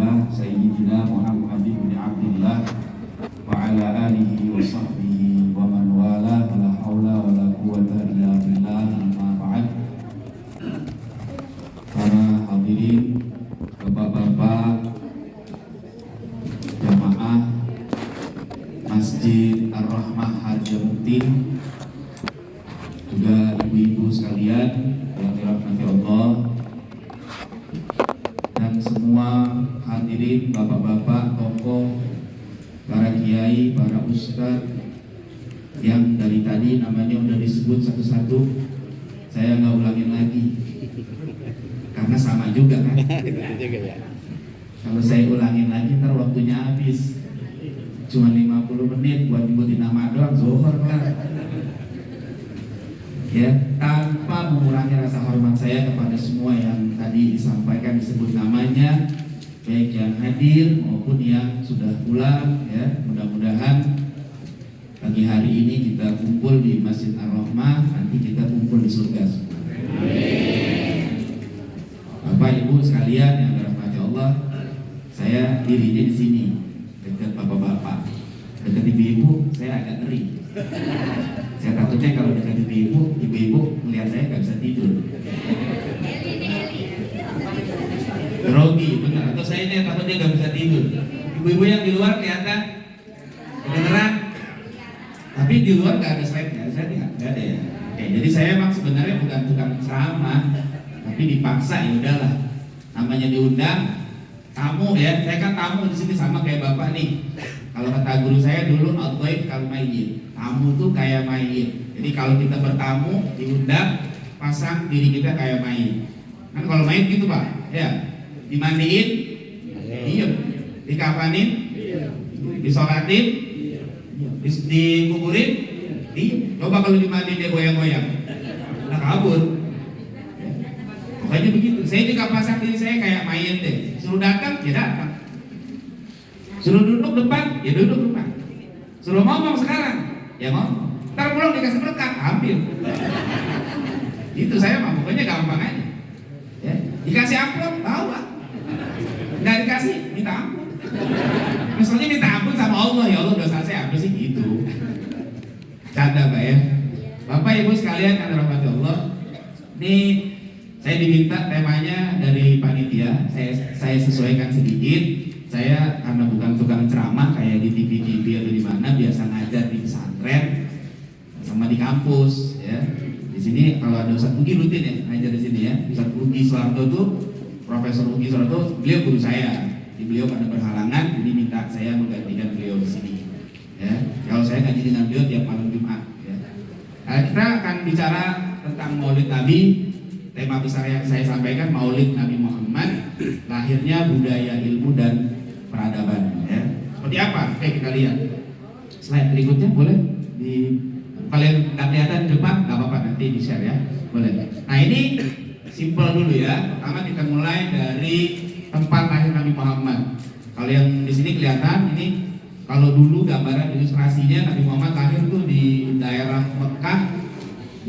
Rasulillah Sayyidina Muhammad bin Abdillah wa ala alihi wa sahbihi wa man wala wa la hawla wa la quwwata illa billah, amma ba'd. Para hadirin, bapak-bapak jamaah Masjid Ar-Rahmah Harjamukti, juga ibu-ibu sekalian yang dirahmati Allah, dan semua hadirin, bapak-bapak, tokoh, para kiai, para ustadz yang dari tadi namanya udah disebut satu-satu, saya nggak ulangin lagi karena sama juga kan. Kalau saya ulangin lagi ntar waktunya habis, cuma 50 menit buat nyebutin nama doang, zuhur lah. Ya, tanpa mengurangi rasa hormat saya kepada semua yang tadi disampaikan disebut namanya, baik yang hadir maupun yang sudah pulang. Ya, mudah-mudahan pagi hari ini kita kumpul di Masjid Ar-Rahmah, nanti kita kumpul di surga. Bapak Ibu sekalian yang dirahmati Allah, saya dirinya di sini dekat bapak-bapak, dekat ibu-ibu saya agak ngeri. Saya takutnya kalau dekat ibu-ibu melihat saya nggak bisa tidur. Grogi, benar. Atau saya ini takutnya nggak bisa tidur. Ibu-ibu yang di luar kelihatan kedengeran, tapi di luar nggak ada slide-nya. Saya nggak ada ya. Oke, jadi saya emang sebenarnya bukan tukang ceramah, tapi dipaksa, ya udahlah. Namanya diundang, tamu ya. Saya kan tamu di sini sama kayak bapak nih. Kalau kata guru saya dulu, al-dhaif kal mayyit. Tamu tuh kayak mayit. Jadi kalau kita bertamu, diundang, pasang diri kita kayak mayit. Kan kalau mayit gitu Pak, ya, dimandiin, diem, dikafanin, disolatin, dikuburin, diem. Coba kalau dimandiin dia goyang-goyang, udah kabur. Pokoknya begitu. Saya juga pasang diri saya kayak mayit deh. Suruh datang, ya datang. Suruh duduk depan, ya duduk depan. Suruh ngomong sekarang, ya ngomong. Ntar pulang dikasih berkat, ambil. Itu saya mah pokoknya gampang aja. Ya. Dikasih amplop, bawa. Nggak dikasih, minta ampun. Misalnya minta ampun sama Allah, ya Allah dosa saya apa sih gitu. Canda Pak ya. Bapak Ibu sekalian yang dirahmati Allah, ini saya diminta temanya dari panitia. Saya sesuaikan sedikit. Saya karena bukan tukang ceramah kayak di TV atau di mana, biasa ngajar di pesantren sama di kampus ya. Di sini kalau ada Ustadz Ugi rutin ya ngajar di sini ya. Ustadz Ugi Soeharto tuh, Profesor Ugi Soeharto, beliau guru saya. Di beliau pada berhalangan, jadi minta saya menggantikan beliau di sini. Ya, kalau saya ngaji dengan beliau tiap malam Jumat. Ya. Nah, kita akan bicara tentang Maulid Nabi. Tema besar yang saya sampaikan Maulid Nabi Muhammad, lahirnya budaya ilmu dan peradaban. Ya. Seperti apa? Oke, kita lihat. Slide berikutnya boleh di. Kalian nggak kelihatan depan, nggak apa-apa, nanti di share ya, boleh. Nah ini simple dulu ya. Pertama kita mulai dari tempat lahir Nabi Muhammad. Kalau yang di sini kelihatan ini, kalau dulu gambaran ilustrasinya Nabi Muhammad lahir tuh di daerah Mekah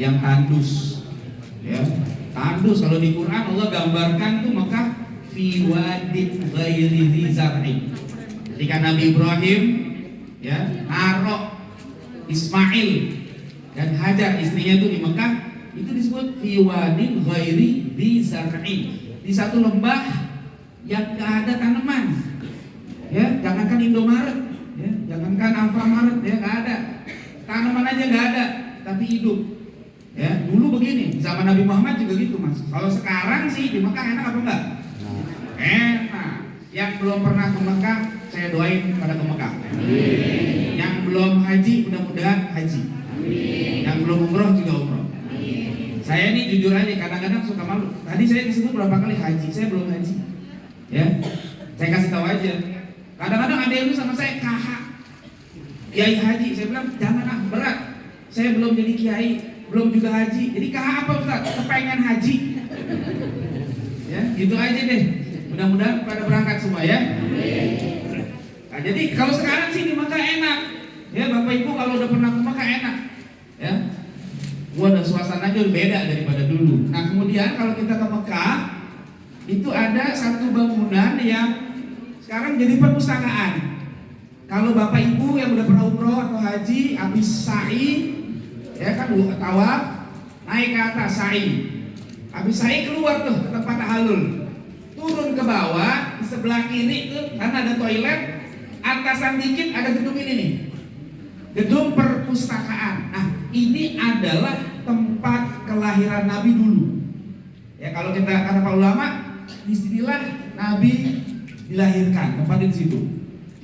yang tandus, ya. Tandus. Kalau di Quran Allah gambarkan tuh Mekah fi wadin ghairi dzi zar'in. Ketika Nabi Ibrahim ya naruh Ismail dan Hajar istrinya itu di Mekah, itu disebut fi wadin ghairi dzi zar'in, di satu lembah yang nggak ada tanaman. Ya, jangankan Indomaret, ya, jangankan Alfamaret, ya nggak ada. Tanaman aja nggak ada, tapi hidup. Ya, dulu begini, zaman Nabi Muhammad juga gitu Mas. Kalau sekarang sih di Mekah enak apa enggak? Enak. Yang belum pernah ke Mekah, saya doain pada ke Mekah. Yang belum haji, mudah-mudahan haji. Yang belum umroh juga umroh. Saya ini jujur aja, kadang-kadang suka malu. Tadi saya disebut berapa kali haji, saya belum haji. Ya, saya kasih tahu aja. Kadang-kadang ada yang sama saya KH, kiai haji. Saya bilang jangan ah, berat. Saya belum jadi kiai, belum juga haji. Jadi KH apa Ustaz? Kepengen haji. Ya, gitu aja deh. Mudah-mudahan pada berangkat semua ya. Nah, jadi kalau sekarang sih di Mekah enak. Ya, Bapak Ibu kalau udah pernah ke Mekah enak. Ya. Gua ada suasananya udah beda daripada dulu. Nah, kemudian kalau kita ke Mekah, itu ada satu bangunan yang sekarang jadi perpustakaan. Kalau bapak ibu yang udah pernah umroh atau haji, habis sa'i, ya kan tawaf, naik ke atas sa'i, habis sa'i keluar tuh ke tempat tahalul, turun ke bawah di sebelah kiri tuh karena ada toilet, atasan dikit ada gedung ini nih, gedung perpustakaan. Nah ini adalah tempat kelahiran Nabi dulu. Ya kalau kita kata para ulama, disinilah Nabi dilahirkan, tempatnya di situ.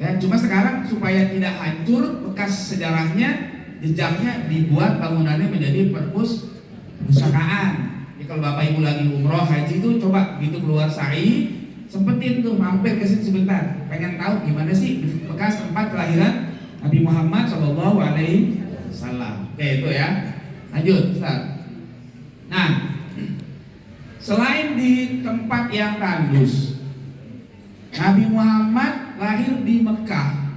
Ya, cuma sekarang supaya tidak hancur bekas sejarahnya, jejaknya dibuat bangunannya menjadi perpustakaan. Jadi kalau bapak ibu lagi umroh haji itu coba gitu keluar sa'i, sempetin tuh mampir ke situ sebentar, pengen tahu gimana sih bekas tempat kelahiran Nabi Muhammad Shallallahu Alaihi Wasallam. Oke itu ya, lanjut Ustaz. Nah, selain di tempat yang tandus, Nabi Muhammad lahir di Mekah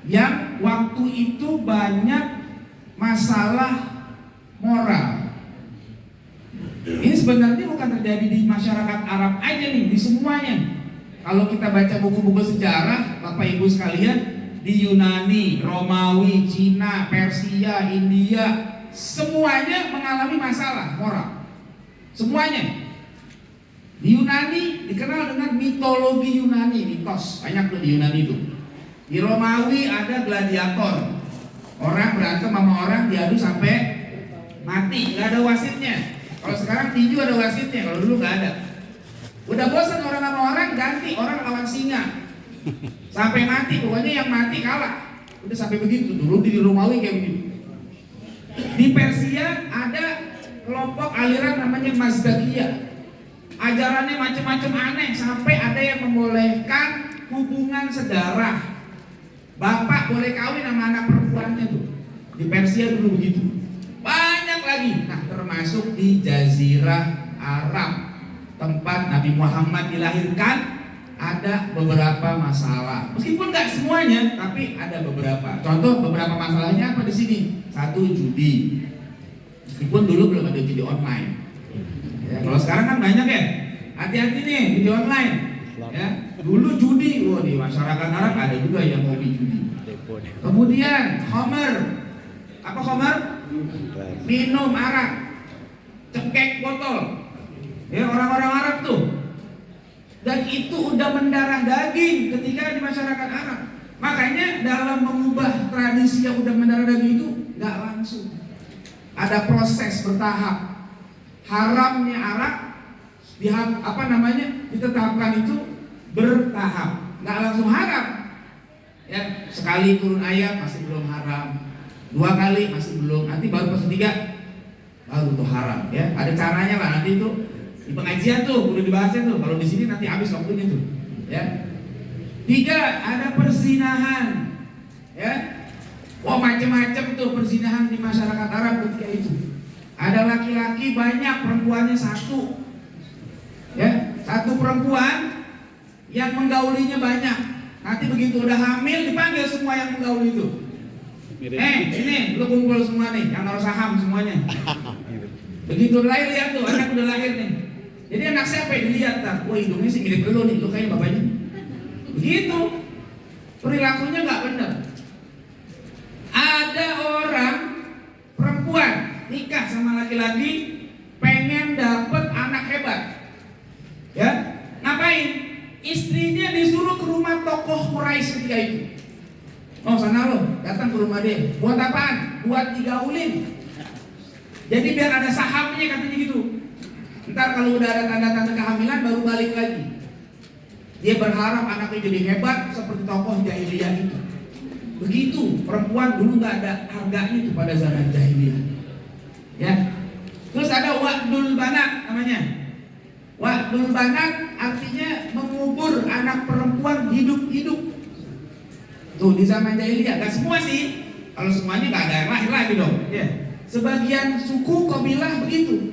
yang waktu itu banyak masalah moral. Ini sebenarnya bukan terjadi di masyarakat Arab aja nih, di semuanya. Kalau kita baca buku-buku sejarah, Bapak Ibu sekalian, di Yunani, Romawi, Cina, Persia, India, semuanya mengalami masalah moral. Semuanya. Di Yunani dikenal dengan mitologi Yunani, mitos, banyak tuh di Yunani itu. Di Romawi ada gladiator, orang berantem sama orang diadu sampai mati, nggak ada wasitnya. Kalau sekarang tinju ada wasitnya, kalau dulu nggak ada. Udah bosan orang sama orang, ganti orang lawan singa, sampai mati, pokoknya yang mati kalah. Udah sampai begitu, dulu di Romawi kayak begitu. Di Persia ada kelompok aliran namanya Mazdakiyah. Ajarannya macam-macam aneh, sampai ada yang membolehkan hubungan sedarah. Bapak boleh kawin sama anak perempuannya tuh. Di Persia dulu begitu. Banyak lagi. Nah, termasuk di Jazirah Arab, tempat Nabi Muhammad dilahirkan, ada beberapa masalah. Meskipun nggak semuanya, tapi ada beberapa. Contoh beberapa masalahnya apa di sini? Satu, judi. Meskipun dulu belum ada judi online. Ya, kalau sekarang kan banyak ya. Hati-hati nih judi online. Ya, dulu judi, wah di masyarakat Arab ada juga yang hobi judi. Kemudian khamar. Apa khamar? Minum arak, cekek botol. Ya, orang-orang Arab tuh. Dan itu udah mendarah daging ketika di masyarakat Arab. Makanya dalam mengubah tradisi yang udah mendarah daging itu nggak langsung. Ada proses bertahap. Haramnya arak ditetapkan itu bertahap, nggak langsung haram. Ya, sekali turun ayat masih belum haram, 2 kali masih belum, nanti baru pas 3 baru tuh haram. Ya, ada caranya lah nanti itu di pengajian tuh, udah dibahasnya tuh. Kalau di sini nanti habis waktunya tuh. Ya, 3 ada perzinahan. Ya, wah macam-macam tuh perzinahan di masyarakat Arab ketika itu. Ada laki-laki banyak, perempuannya 1. Ya, 1 perempuan yang menggaulinya banyak. Nanti begitu udah hamil dipanggil semua yang menggauli itu. Ini lu kumpul semua nih, yang harus saham semuanya. Begitu lahir lihat tuh, anak udah lahir nih. Jadi anak siapa yang dilihat tak? Wah hidungnya sih mirip lu nih, lu kayak bapaknya. Begitu. Perilakunya nggak benar. Ada orang perempuan nikah sama laki-laki pengen dapet anak hebat. Ya, ngapain? Istrinya disuruh ke rumah tokoh Quraisy ketika itu. Oh sana lo, datang ke rumah dia. Buat apaan? Buat digaulin. Jadi biar ada sahamnya katanya gitu. Ntar kalau udah ada tanda-tanda kehamilan baru balik lagi. Dia berharap anaknya jadi hebat seperti tokoh jahiliyah itu. Begitu, perempuan dulu nggak ada harganya itu pada zaman jahiliyah. Ya. Terus ada wa'dul banat namanya. Wa'dul banat artinya mengubur anak perempuan hidup-hidup. Tuh di zaman jahiliyah, gak semua sih. Kalau semuanya gak ada yang lahir lagi dong. Ya. Sebagian suku kabilah begitu.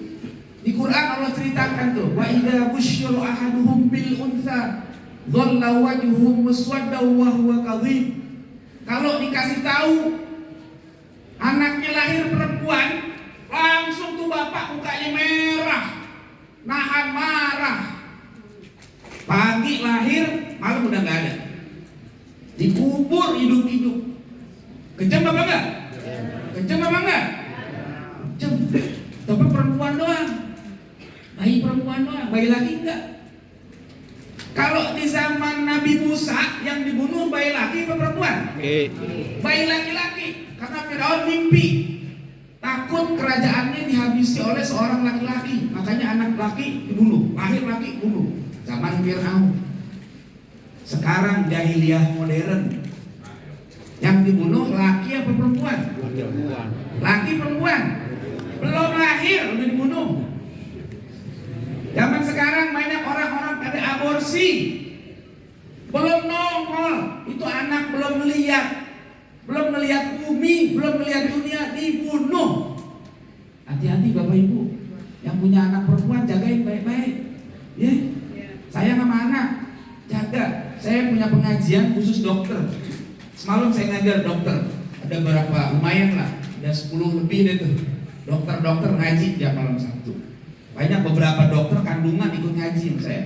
Di Quran Allah ceritakan tuh, wa idza busyira ahaduhum bil untha dhalla wajhuhu muswaddan wa huwa kadhib. Kalau dikasih tahu anaknya lahir perempuan, langsung tuh bapak mukanya merah, nahan marah. Pagi lahir, malam udah udah nggak ada. Dikubur hidup-hidup. Kejam apa enggak? Kejam apa enggak? Kejam. Tapi perempuan doang. Bayi perempuan doang, bayi laki enggak. Kalau di zaman Nabi Musa yang dibunuh bayi laki apa perempuan? Bayi laki-laki. Karena Firaun mimpi takut kerajaannya dihabisi oleh seorang laki-laki, makanya anak laki dibunuh, lahir laki bunuh. Zaman Firaun. Sekarang jahiliyah modern, yang dibunuh laki apa perempuan? Laki perempuan. Belum lahir udah dibunuh. Zaman sekarang banyak orang-orang pada aborsi, belum nongol, itu anak belum melihat bumi, belum melihat dunia, dibunuh. Hati-hati Bapak Ibu, yang punya anak perempuan jagain baik-baik, ya. Saya sama anak jaga. Saya punya pengajian khusus dokter. Semalam saya ngajar dokter, ada berapa, lumayan lah, ada 10 lebih deh tuh. Dokter-dokter ngaji tiap malam Sabtu. Banyak beberapa dokter kandungan ikut ngaji sama saya.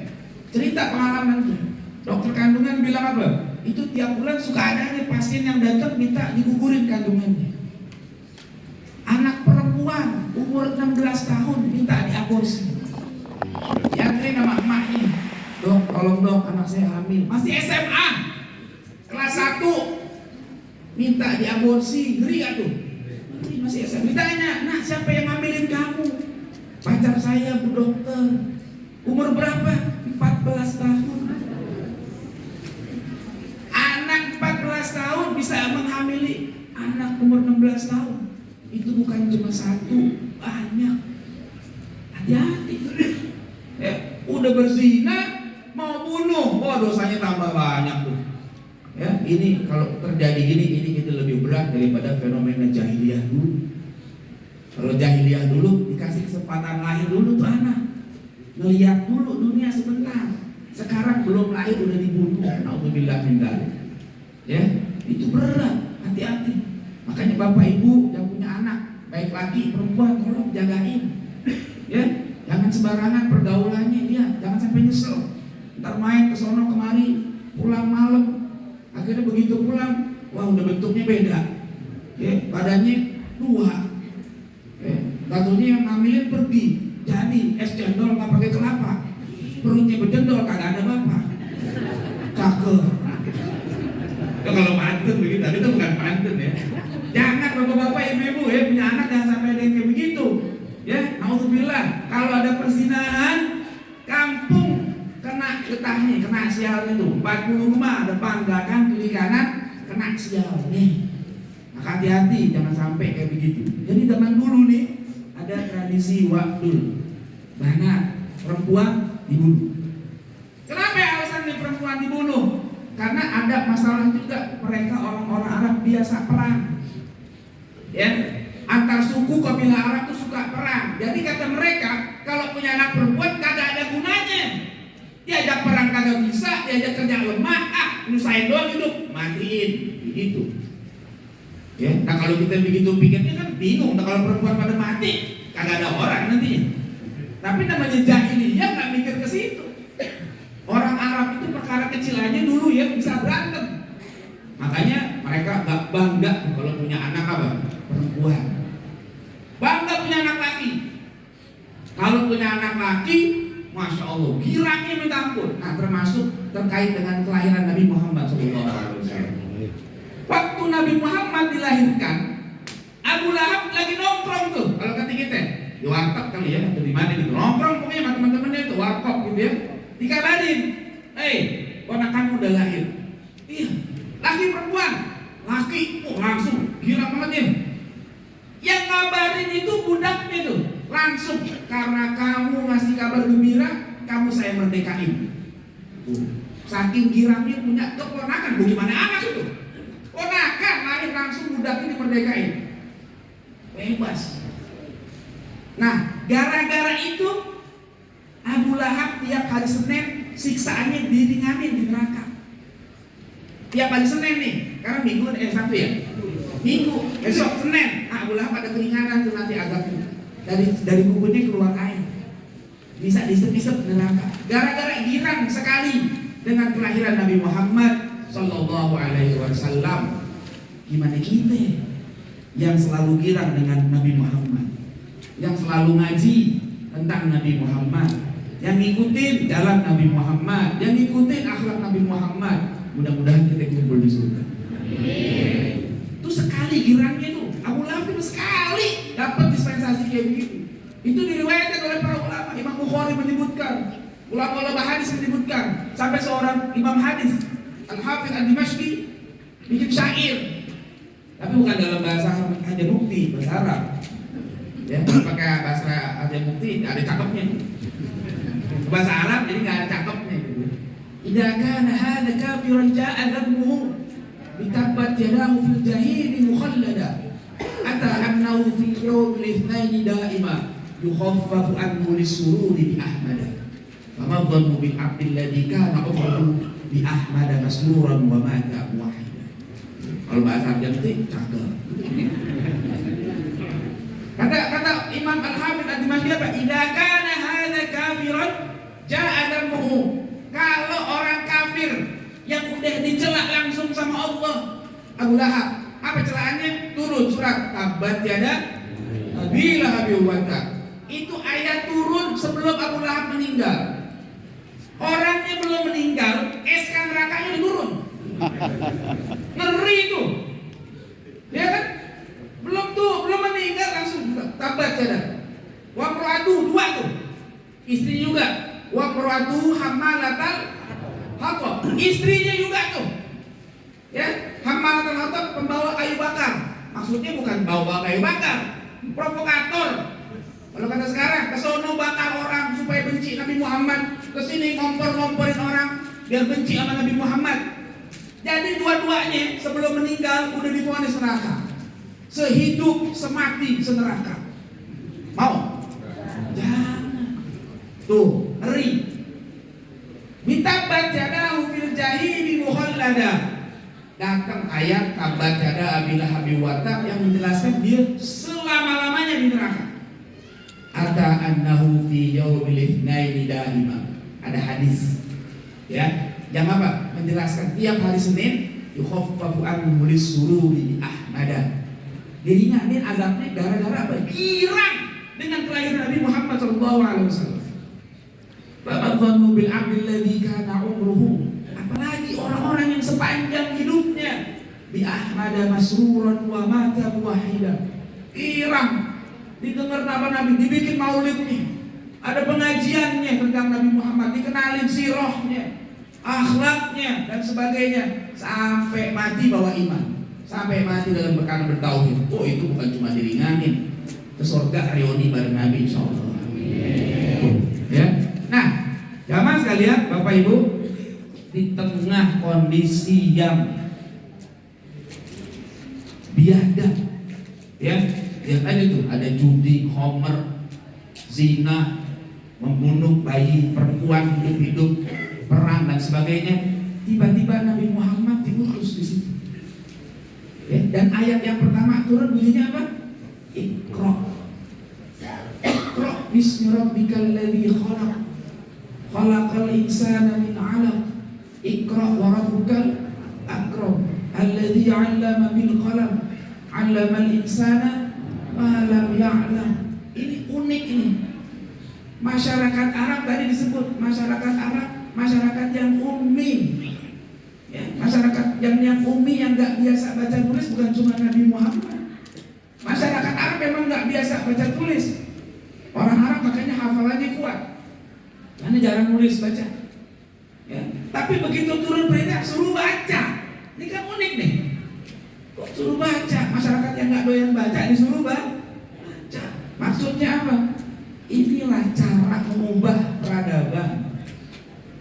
Cerita pengalaman tuh. Dokter kandungan bilang apa? Itu tiap bulan suka ada nih pasien yang datang minta digugurin kandungannya. Anak perempuan umur 16 tahun minta diaborsi. Dianterin sama emaknya. Dok, tolong dok, anak saya hamil. Masih SMA, kelas 1, minta diaborsi. Ngeri gak tuh? Masih SMA. Ditanya, nak siapa yang ngambilin kamu? Pacar saya Bu Dokter. Umur berapa? 14 tahun. Anak 14 tahun bisa menghamili anak umur 16 tahun. Itu bukan cuma satu, banyak. Hati-hati. Udah berzina mau bunuh, dosanya tambah banyak tuh. Ya, ini kalau terjadi ini itu lebih berat daripada fenomena jahiliyah dulu. Kalau jahiliyah dulu dikasih kesempatan lahir dulu tuh anak, ngelihat dulu dunia sebentar. Sekarang belum lahir udah dibunuh. Nauzubillah min dzalik. Ya, itu berat. Hati-hati. Makanya Bapak Ibu yang punya anak, baik laki perempuan, tolong jagain. Ya, jangan sembarangan pergaulannya dia, jangan sampai nyesel. Ntar main ke sono kemari, pulang malam. Akhirnya begitu pulang, wah udah bentuknya beda. Ya, badannya 2. Katanya yang ngambilin pergi, jadi es cendol nggak pakai kelapa, perutnya berjendol kagak ada bapak. Cakep. Ya, kalau pantun begitu, tapi itu bukan pantun ya. Jangan bapak-bapak, ibu-ibu ya punya anak jangan sampai ada yang kayak begitu. Ya, nauzubillah. Kalau ada perzinahan, kampung kena getahnya, kena sialnya tuh. 40 rumah depan belakang kiri kanan kena sial nih. Maka hati-hati jangan sampai kayak begitu. Jadi zaman dulu nih ada tradisi waktu mana perempuan dibunuh. Kenapa alasan nih perempuan dibunuh? Karena ada masalah juga, mereka orang-orang Arab biasa perang. Ya, antar suku kabilah Arab tuh suka perang. Jadi kata mereka, kalau punya anak perempuan kagak ada gunanya. Diajak perang kagak bisa, diajak kerja lemah, nyusahin doang hidup, matiin, begitu. Ya, nah kalau kita begitu pikirnya kan bingung. Nah kalau perempuan pada mati, kagak ada orang nantinya. Tapi namanya jahiliyah nggak mikir ke situ. Orang Arab itu perkara kecil aja dulu ya bisa berantem. Makanya mereka nggak bangga kalau punya anak apa? Perempuan. Bangga punya anak laki. Kalau punya anak laki, masya Allah, girangnya minta ampun. Nah termasuk terkait dengan kelahiran Nabi Muhammad SAW. Waktu Nabi Muhammad dilahirkan, Abu Lahab lagi nongkrong tuh. Kalau kata kita di warkop kali ya, atau di mana gitu, nongkrong pokoknya sama teman-temannya itu warkop gitu ya. Dikabarin, ponakan udah lahir. Iya, laki perempuan, laki, langsung gila banget ya. Yang ngabarin itu budaknya tuh, langsung karena kamu ngasih kabar gembira, kamu saya merdekain. Saking girangnya punya keponakan, bagaimana anak itu? Ponakan lahir langsung budaknya dimerdekain. Bebas. Nah, gara-gara itu Abu Lahab tiap hari Senin siksaannya diringanin di neraka. Tiap hari Senin nih, karena minggu Sabtu ya. Minggu, besok Senin, Abu Lahab ada keringanan tuh nanti agaknya. Dari kubunya keluar air. Bisa disep-disep di neraka. Gara-gara girang sekali dengan kelahiran Nabi Muhammad Sallallahu Alaihi Wasallam. Gimana kita yang selalu girang dengan Nabi Muhammad, yang selalu ngaji tentang Nabi Muhammad, yang ngikutin jalan Nabi Muhammad, yang ngikutin akhlak Nabi Muhammad. Mudah-mudahan kita kumpul di surga. Itu sekali girangnya itu. Abu Lahab itu sekali dapat dispensasi kayak begitu. Itu diriwayatkan oleh para ulama. Imam Bukhari menyebutkan, ulama-ulama hadis menyebutkan, sampai seorang imam hadis Al-Hafidz Ad-Dimashqi bikin syair, tapi bukan dalam bahasa Haja Mukti, bahasa Arab. Ya, pakai bahasa Haja Mukti, ada cakepnya. Bahasa Arab jadi nggak ada cakepnya. Idza kana hadza kafiran ja'a dhammuhu bitabbat yadahu fil jahili mukhallada ata annahu fil yawmil itsnaini da'ima yukhaffafu anhu lisururi bi ahmada fama dhannu bil abdi alladhi kana umruhu bi ahmada masruran wa mata wahida. Kalau bahasa Arab itu cakep. Kata Imam Al-Hafidz Ad-Dimashqi apa? Idza kana hadza kafiran ja'a dhammuhu. Kalau orang kafir yang udah dicela langsung sama Allah, Abu Lahab, apa celaannya? Turun surat Tabbat yada Abi Lahab wa tab. Itu ayat turun sebelum Abu Lahab meninggal. Orangnya belum meninggal, SK nerakanya udah turun. Ngeri itu. Ya kan? Belum meninggal langsung Tabbat yada. Wa qur'atu dua tuh. Istri juga. Wa qur'atu hammalatal hatab. Istrinya juga tuh. Ya, hammalatal hatab, pembawa kayu bakar. Maksudnya bukan bawa kayu bakar, provokator. Kalau kata sekarang, kesono bakar orang supaya benci Nabi Muhammad, kesini ngompor-ngomporin orang biar benci sama Nabi Muhammad. Jadi dua-duanya sebelum meninggal udah divonis neraka. Sehidup semati seneraka. Mau? Jangan. Tuh, ngeri. Bitabat yadahu fil jahili mukhallada. Datang ayat tabat yada Abi Lahab wa tab yang menjelaskan dia selama-lamanya di neraka. Ata annahu fi yaumil itsnaini daima. Ada hadis. Ya, yang apa? Menjelaskan tiap hari Senin yukhaffafu anhu lisururi bi ahmada. Diringanin azabnya gara-gara apa? Girang dengan kelahiran Nabi Muhammad sallallahu alaihi wasallam. Fa'adhanu bil 'abdil ladzi kana umruhu. Apalagi orang-orang yang sepanjang hidupnya bi ahmada masruran wa mata wahida. Girang didengar nama Nabi, dibikin maulidnya, ada pengajiannya tentang Nabi Muhammad, dikenalin sirahnya, akhlaknya dan sebagainya, sampai mati bawa iman, sampai mati dalam bekal bertauhid. Oh, itu bukan cuma diringanin, ke surga reuni bareng Nabi insyaallah. Ya. Nah, jamaah sekalian, Bapak Ibu, di tengah kondisi yang biadab, ya, lihat aja tuh, ada judi, homer, zina, membunuh bayi perempuan hidup-hidup, perang dan sebagainya. Tiba-tiba Nabi Muhammad diutus di situ. Ya, dan ayat yang pertama turun bunyinya apa? Iqra. Iqra bismi rabbikal ladzi khalaq. Khalaqal insana min 'alaq. Iqra wa rabbukal akram. Alladzi 'allama bil qalam. 'Allamal insana ma lam ya'lam. Ini unik ini. Masyarakat Arab tadi disebut masyarakat Arab, masyarakat yang ummi. Ya, masyarakat yang ummi yang nggak biasa baca tulis bukan cuma Nabi Muhammad. Masyarakat Arab memang nggak biasa baca tulis. Orang Arab makanya hafalannya kuat. Karena jarang nulis baca. Ya, tapi begitu turun perintah suruh baca. Ini kan unik nih. Kok suruh baca? Masyarakat yang nggak doyan baca disuruh baca. Maksudnya apa? Inilah cara mengubah peradaban.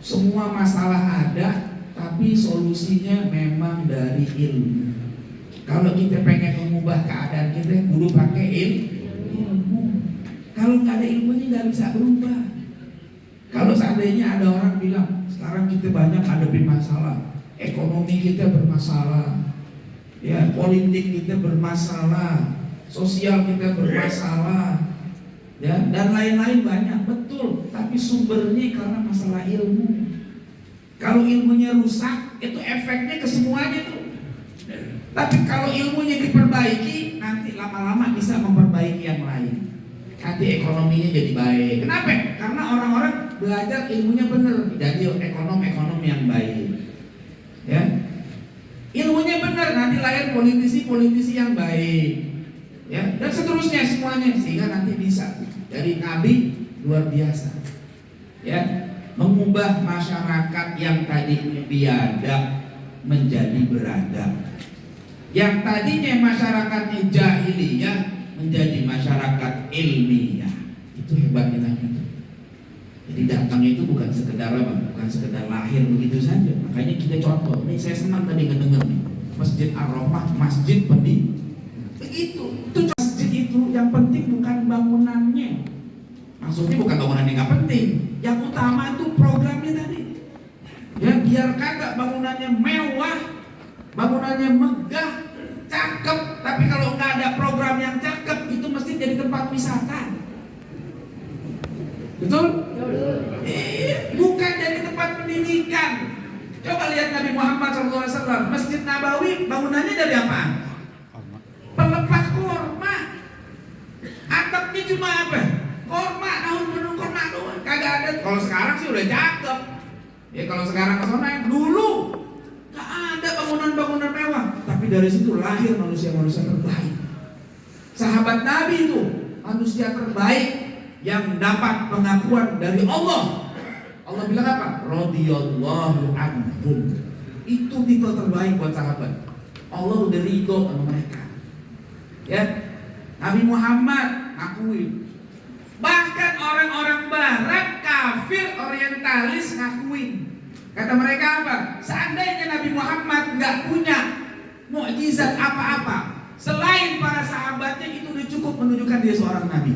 Semua masalah ada, tapi solusinya memang dari ilmu. Kalau kita pengen mengubah keadaan kita, kudu pakai ilmu. Kalau nggak ada ilmunya nggak bisa berubah. Kalau seandainya ada orang bilang sekarang kita banyak hadapin masalah, ekonomi kita bermasalah, ya, politik kita bermasalah, sosial kita bermasalah, ya, dan lain-lain banyak, betul. Tapi sumbernya karena masalah ilmu. Kalau ilmunya rusak, itu efeknya ke semuanya tuh. Tapi kalau ilmunya diperbaiki, nanti lama-lama bisa memperbaiki yang lain. Nanti ekonominya jadi baik. Kenapa? Karena orang-orang belajar ilmunya benar, jadi ekonom yang baik. Ya, ilmunya benar, nanti lahir politisi yang baik. Ya, dan seterusnya semuanya, sehingga nanti bisa jadi nabi luar biasa. Ya, mengubah masyarakat yang tadinya biadab menjadi beradab. Yang tadinya masyarakatnya jahiliyah menjadi masyarakat ilmiah. Itu hebatnya Nabi. Jadi datang itu bukan sekedar lahir begitu saja. Makanya kita contoh. Nih saya senang tadi ngedenger nih. Masjid Ar-Rahmah, masjid pendidik. Begitu. Itu masjid itu yang penting bukan bangunannya. Maksudnya bukan bangunan yang nggak penting. Yang utama itu programnya tadi. Ya, biar kagak bangunannya mewah, bangunannya megah, cakep. Tapi kalau nggak ada program yang cakep, itu mesti jadi tempat wisata. Betul? Bukan jadi tempat pendidikan. Coba lihat Nabi Muhammad SAW, Masjid Nabawi bangunannya dari apa? Pelepah korma. Atapnya cuma apa? Korma, daun penuh korma doang. Kagak ada. Kalau sekarang sih udah cakep. Ya kalau sekarang ke sana yang dulu nggak ada bangunan-bangunan mewah. Tapi dari situ lahir manusia-manusia terbaik. Sahabat Nabi itu manusia terbaik yang dapat pengakuan dari Allah. Allah bilang apa? Radhiyallahu anhum. Itu titel terbaik buat sahabat. Allah udah ridho sama mereka. Ya, Nabi Muhammad akui. Bahkan orang-orang barat kafir orientalis ngakuin. Kata mereka apa? Seandainya Nabi Muhammad nggak punya mukjizat apa-apa selain para sahabatnya, itu udah cukup menunjukkan dia seorang nabi.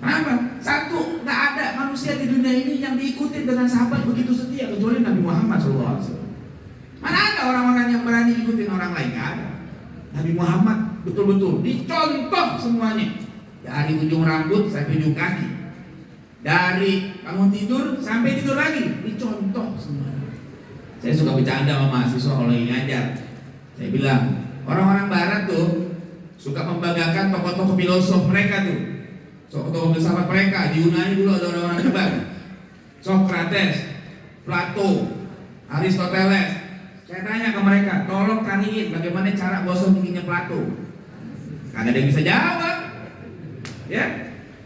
Kenapa? Satu, nggak ada manusia di dunia ini yang diikuti dengan sahabat begitu setia kecuali Nabi Muhammad SAW. Mana ada orang-orang yang berani ikutin orang lain? Nggak ada. Nabi Muhammad betul-betul dicontoh semuanya. Dari ujung rambut sampai ujung kaki, dari bangun tidur sampai tidur lagi, dicontoh semua. Saya suka bercanda sama mahasiswa kalau lagi ngajar. Saya bilang, orang-orang barat tuh suka membanggakan tokoh-tokoh filosof mereka tuh, tokoh-tokoh filsafat mereka. Di Yunani dulu ada orang-orang hebat, Socrates, Plato, Aristoteles. Saya tanya ke mereka, tolong taniin bagaimana cara gosok giginya Plato. Kagak ada yang bisa jawab. Ya,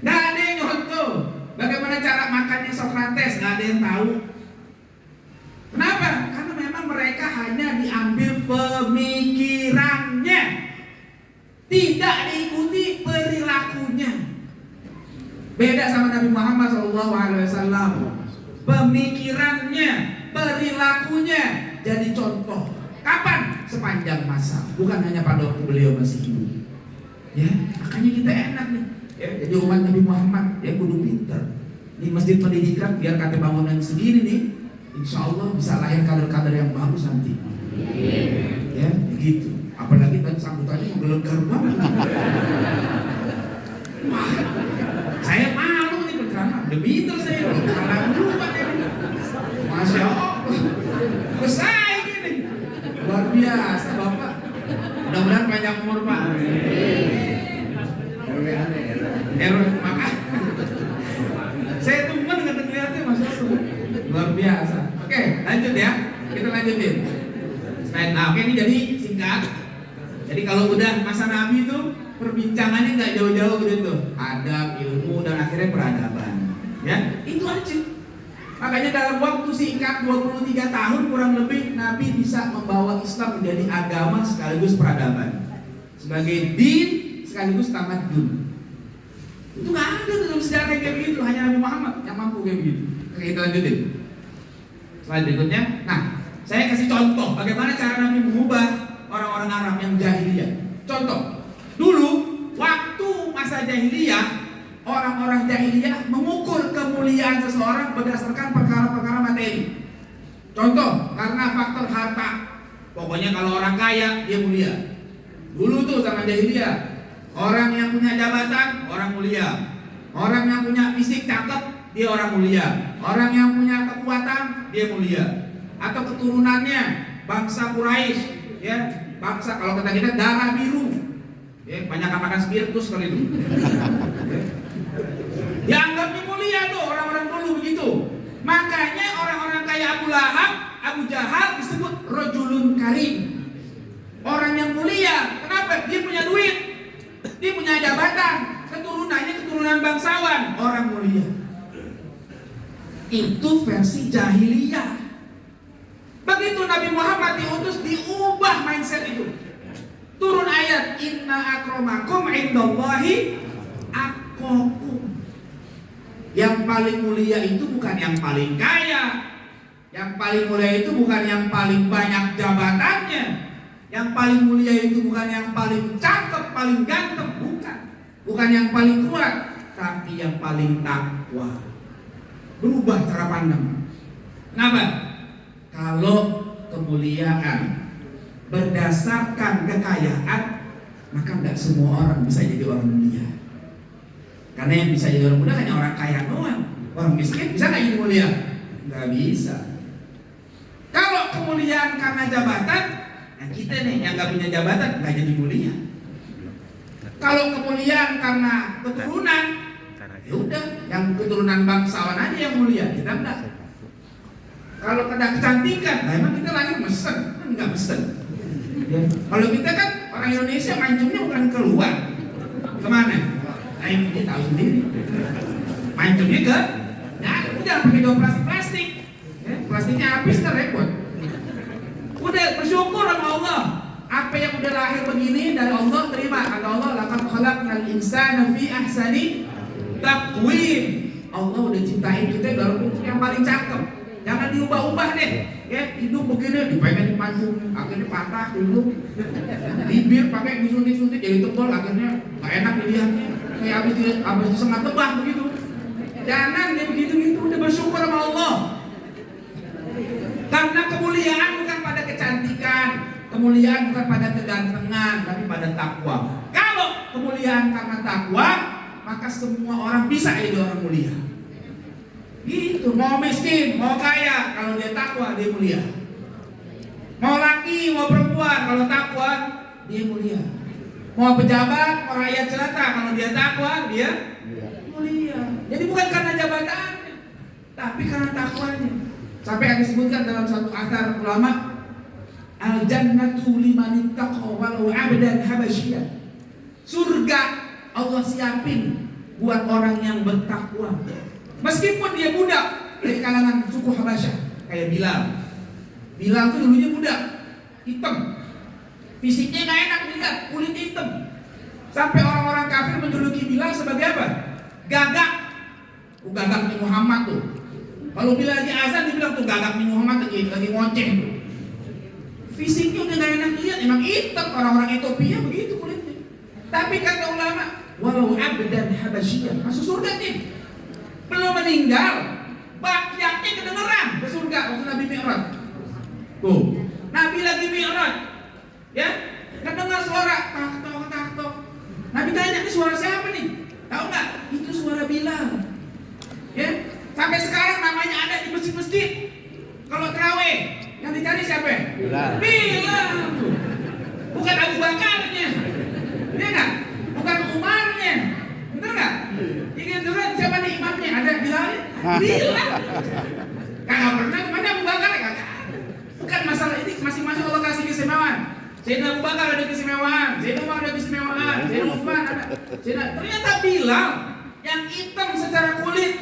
nggak ada yang nyontoh. Bagaimana cara makannya Socrates, nggak ada yang tahu. Kenapa? Karena memang mereka hanya diambil pemikirannya, tidak diikuti perilakunya. Beda sama Nabi Muhammad SAW. Pemikirannya, perilakunya jadi contoh. Kapan? Sepanjang masa, bukan hanya pada waktu beliau masih hidup. Ya, makanya kita enak nih. Ya, jadi umat Nabi Muhammad ya kudu pinter. Di masjid pendidikan biar kata bangunan segini nih, insya Allah bisa lahir kader-kader yang bagus nanti. Ya, begitu. Apalagi tadi sambutannya menggelegar banget. Wah, saya malu nih berceramah. Udah pinter saya, kalah duluan ini. Masya Allah, besar gini. Luar biasa Bapak. Mudah-mudahan panjang umur Pak. Maka saya temen dengan ngeliatnya Masya Allah, luar biasa. Oke, lanjut ya, kita lanjutin. Nah, oke, ini jadi singkat. Jadi kalau udah masa Nabi itu perbincangannya nggak jauh-jauh gitu, adab, ilmu, dan akhirnya peradaban. Ya, itu aja. Makanya dalam waktu singkat 23 tahun kurang lebih, Nabi bisa membawa Islam menjadi agama sekaligus peradaban, sebagai din sekaligus tamadun. Itu nggak ada dalam sejarah kayak begitu, hanya Nabi Muhammad yang mampu kayak begitu. Oke, kita lanjutin. Slide berikutnya. Nah, saya kasih contoh bagaimana cara Nabi mengubah orang-orang Arab yang jahiliyah. Contoh, dulu waktu masa jahiliyah, orang-orang jahiliyah mengukur kemuliaan seseorang berdasarkan perkara-perkara materi. Contoh, karena faktor harta. Pokoknya kalau orang kaya dia mulia. Dulu tuh zaman jahiliyah, orang yang punya jabatan orang mulia, orang yang punya fisik cakep dia orang mulia. Orang yang punya kekuatan, dia mulia. Atau keturunannya bangsa Quraisy, ya, bangsa kalau kata kita darah biru. Ya, banyak makan spiritus kali itu. Dianggapnya mulia tuh orang-orang dulu begitu. Makanya orang-orang kayak Abu Lahab, Abu Jahal disebut rajulun karim. Orang yang mulia. Kenapa? Dia punya duit. Dia punya jabatan. Keturunannya keturunan bangsawan. Orang mulia. Itu versi jahiliyah. Begitu Nabi Muhammad diutus, diubah mindset itu. Turun ayat, inna akramakum indallahi atqakum. Yang paling mulia itu bukan yang paling kaya. Yang paling mulia itu bukan yang paling banyak jabatannya. Yang paling mulia itu bukan yang paling cakep, paling ganteng, bukan. Bukan yang paling kuat, tapi yang paling takwa. Berubah cara pandang. Kenapa? Kalau kemuliaan berdasarkan kekayaan, maka nggak semua orang bisa jadi orang mulia. Karena yang bisa jadi orang mulia hanya orang kaya doang. Orang miskin bisa nggak jadi mulia? Nggak bisa. Kalau kemuliaan karena jabatan, nah kita nih yang nggak punya jabatan nggak jadi mulia. Kalau kemuliaan karena keturunan, ya udah, yang keturunan bangsawan aja yang mulia, kita enggak. Kalau kena kecantikan, nah emang kita lahir mesen, kan nggak mesen. Ya. Kalau kita kan orang Indonesia mancungnya bukan keluar, kemana? Nah ini tahu sendiri. Mancungnya ke, nah udah pakai dua plastik, ya, plastiknya habis kan repot. Udah bersyukur sama Allah. Apa yang udah lahir begini dari Allah terima. Kata Allah, laqad khalaqnal insana fi ahsani taqwim. Allah udah ciptain kita dalam bentuk yang paling cakep. Jangan diubah-ubah deh. Ya, hidung begini dipengen dipancung, akhirnya patah hidung. Bibir pakai disuntik-suntik jadi tebal, akhirnya nggak enak dilihatnya. Kayak habis disengat tebah begitu. Jangan dia begitu-gitu, udah bersyukur sama Allah. Karena kemuliaan bukan pada kecantikan, kemuliaan bukan pada kegantengan, tapi pada takwa. Kalau kemuliaan karena takwa, maka semua orang bisa jadi orang mulia. Gitu, mau miskin, mau kaya, kalau dia takwa dia mulia. Mau laki, mau perempuan, kalau takwa dia mulia. Mau pejabat, mau rakyat jelata, kalau dia takwa dia mulia. Jadi bukan karena jabatannya, tapi karena takwanya. Sampai yang disebutkan dalam satu athar ulama, al-jannatu liman ittaqa walau 'abdan habasyiyah. Surga Allah siapin buat orang yang bertakwa. Meskipun dia budak dari kalangan suku Habasyah, kayak Bilal. Bilal itu dulunya budak, hitam. Fisiknya nggak enak dilihat, kulit hitam. Sampai orang-orang kafir menjuluki Bilal sebagai apa? Gagak. Gagaknya Muhammad tuh. Kalau Bilal lagi azan dibilang tuh gagaknya Muhammad lagi ngoceh tuh. Fisiknya udah nggak enak dilihat, emang hitam. Orang-orang Ethiopia begitu kulitnya. Tapi kata ulama, walau abdan habasyiyah, masuk surga nih. Belum meninggal, bakyaknya kedengeran ke surga waktu Nabi Mi'raj. Tuh, Nabi lagi Mi'raj, ya, kedengar suara tak-tok. Nabi tanya, ini suara siapa nih? Tahu nggak? Itu suara Bilal. Ya, sampai sekarang namanya ada di masjid-masjid. Kalau tarawih, yang dicari siapa? Bilal. Bukan Abu Bakarnya, ya nggak? Bukan Umarnya, bener nggak? Ingin juga siapa nih imamnya? Ada Bilalnya? Bilal. Kagak pernah kemana Abu Bakar? Kagak. Bukan masalah ini, masing-masing Allah kasih keistimewaan. Sayyidina Abu Bakar ada keistimewaan, Sayyidina Umar ada keistimewaan, Sayyidina Utsman ada. Ternyata Bilal yang hitam secara kulit,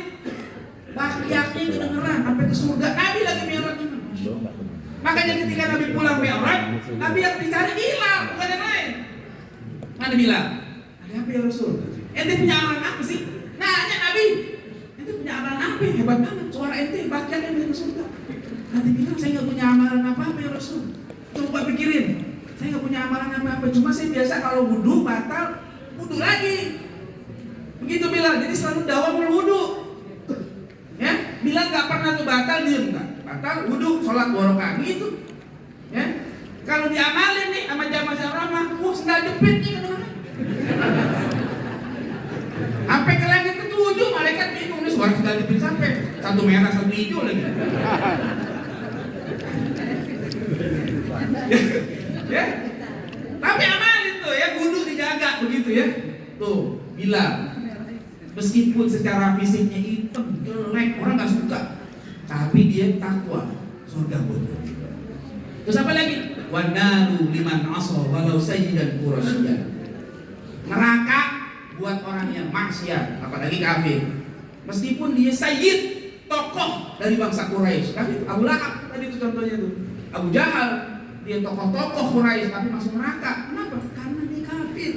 bakyaknya kedengeran sampai ke surga. Nabi lagi Mi'raj itu. Makanya ketika Nabi pulang Mi'raj, Nabi yang dicari Bilal, bukan yang lain. Mana Bilal? Ada apa ya Rasul? Ente punya amalan apa sih? Nanya Nabi, ente punya amalan apa? Hebat banget, suara ente bakyaknya ke surga. Nabi bilang, saya nggak punya amalan apa-apa ya Rasul. Coba pikirin, saya nggak punya amalan apa-apa. Cuma saya biasa kalau wudhu batal, wudhu lagi. Begitu Bilal, jadi selalu dawam berwudhu. Ya, Bilal nggak pernah tuh batal diem nggak. Batal wudhu, sholat 2 rakaat gitu. Ya, kalau diamalin nih sama jamaah ramah, sendal jepit nih kadang-kadang. Sampai ke langit ke-7, malaikat bingung nih suara sendal jepit satu merah satu hijau lagi. Ya, tapi amalin tuh ya, kudu dijaga begitu ya. Tuh, Bilal, meskipun secara fisiknya hitam, jelek, orang nggak suka, tapi dia takwa, surga buat dia. Terus apa lagi? Wanaru liman asal walau sayyidan qurasyian. Neraka buat orang yang maksiat, apalagi kafir. Meskipun dia sayyid, tokoh dari bangsa Quraisy. Tapi Abu Lahab tadi itu contohnya tuh. Abu Jahal, dia tokoh-tokoh Quraisy tapi masuk neraka. Kenapa? Karena dia kafir.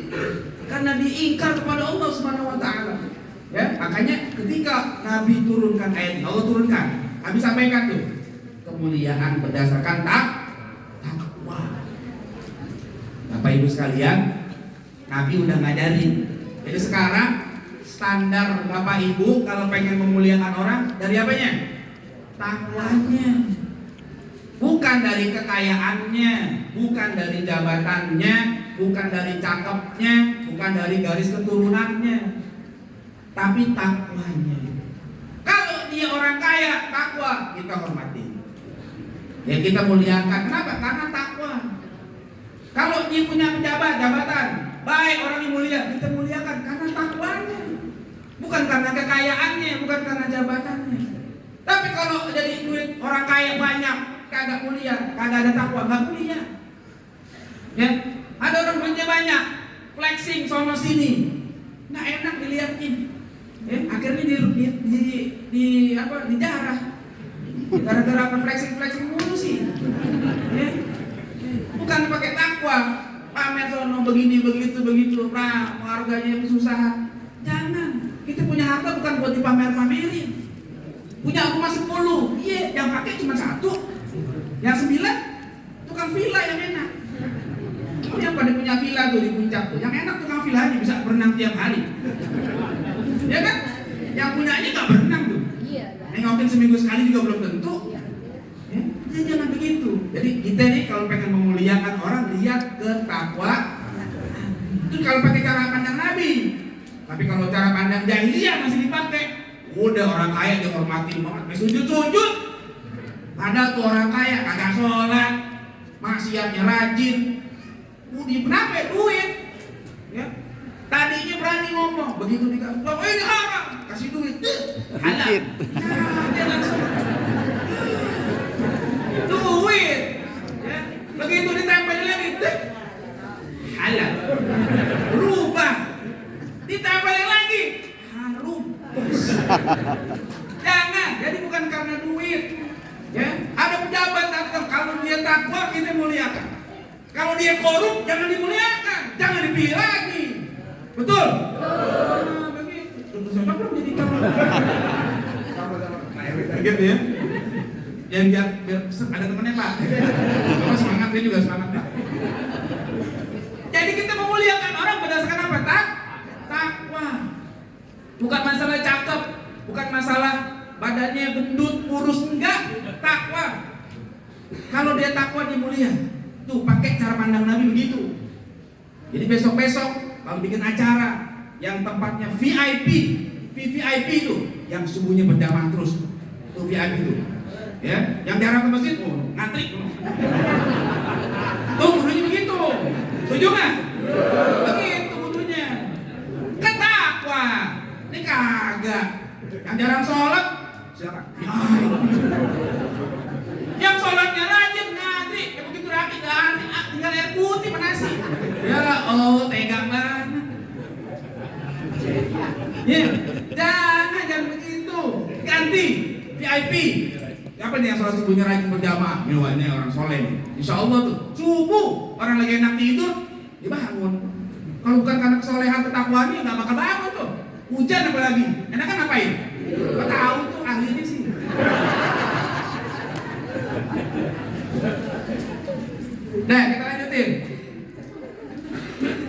Karena dia ingkar kepada Allah Subhanahu wa taala. Ya, makanya ketika Nabi turunkan ayat ini, Allah turunkan, Nabi sampaikan tuh, kemuliaan berdasarkan takwa. Bapak Ibu sekalian, Nabi udah ngajarin. Jadi sekarang standar Bapak Ibu kalau pengen memuliakan orang dari apanya? Takwanya. Bukan dari kekayaannya, bukan dari jabatannya, bukan dari cakepnya, bukan dari garis keturunannya, tapi takwanya. Kalau dia orang kaya, takwa, kita hormati. Ya kita muliakan. Kenapa? Karena takwa. Kalau dia punya jabatan, baik orang yang mulia, kita muliakan karena takwanya. Bukan karena kekayaannya, bukan karena jabatannya. Tapi kalau jadi duit orang kaya banyak, kagak mulia, kagak ada takwa, nggak mulia. Ya, ada orang duitnya banyak, flexing sono sini, nggak enak dilihatin. Ya, akhirnya dijarah. Gara-gara apa flexing mulu sih. Ya. Bukan pakai takwa, pamer sono begini begitu, harganya kesusahan. Jangan. Kita punya harta bukan buat dipamer-pamerin. Punya rumah 10, iya, yang pakai cuma 1. Yang 9 tukang villa yang enak. Yang pada punya villa tuh di puncak tuh, yang enak tukang villanya bisa berenang tiap hari. Ya kan? Yang punyanya nggak berenang tuh. Nengokin seminggu sekali juga belum tentu. Ya, jangan begitu. Jadi kita nih kalau pengen memuliakan orang, lihat ke takwa. Itu kalau pakai cara pandang Nabi. Tapi kalau cara pandang jahiliyah masih dipakai. Udah orang kaya dihormatin banget, sujud-sujud. Padahal tuh orang kaya kagak sholat, maksiatnya rajin. Kenapa? Duit. Ya. Tadinya berani ngomong, begitu dikasih, "Oh, ini haram." Kasih duit, halal. Dia langsung duit. Ya. Begitu ditempelin lagi, halal. Berubah. Ditempelin lagi, harum. Jangan, jadi bukan karena duit. Ya, ada pejabat datang, kalau dia takwa kita muliakan. Kalau dia korup jangan dimuliakan, jangan dipilih lagi. Betul? Nah, begitu. Cocok belum jadi gitu ya. Yang biar ada temennya Pak. Bapak semangat, dia juga semangat Pak. Jadi kita memuliakan orang berdasarkan apa? Takwa. Bukan masalah cakep, bukan masalah badannya gendut, kurus, enggak. Takwa. Kalau dia takwa dia mulia. Tuh pakai cara pandang Nabi begitu. Jadi besok-besok kalau bikin acara yang tempatnya VIP, VVIP itu, yang subuhnya berjamaah terus, tuh VIP itu, ya, yang jarang ke masjid, ngantri, tuh kudunya begitu, setuju nggak? Begitu kudunya, kan takwa, ini kagak, yang jarang sholat, siapa? Yang sholatnya rajin ngantri, ya begitu rapi ngantri, tinggal air putih nasi. Ya oh tega banget. Ya, jangan begitu. Ganti VIP. Siapa nih yang sholat subuhnya rajin berjamaah? Ini orang soleh. Insya Allah tuh subuh orang lagi enak tidur dibangun. Kalau bukan karena kesolehan ketakwaannya nggak bakal bangun tuh. Hujan apalagi. Enak kan ngapain? Gak tahu tuh ahlinya sih. Nah kita lanjutin.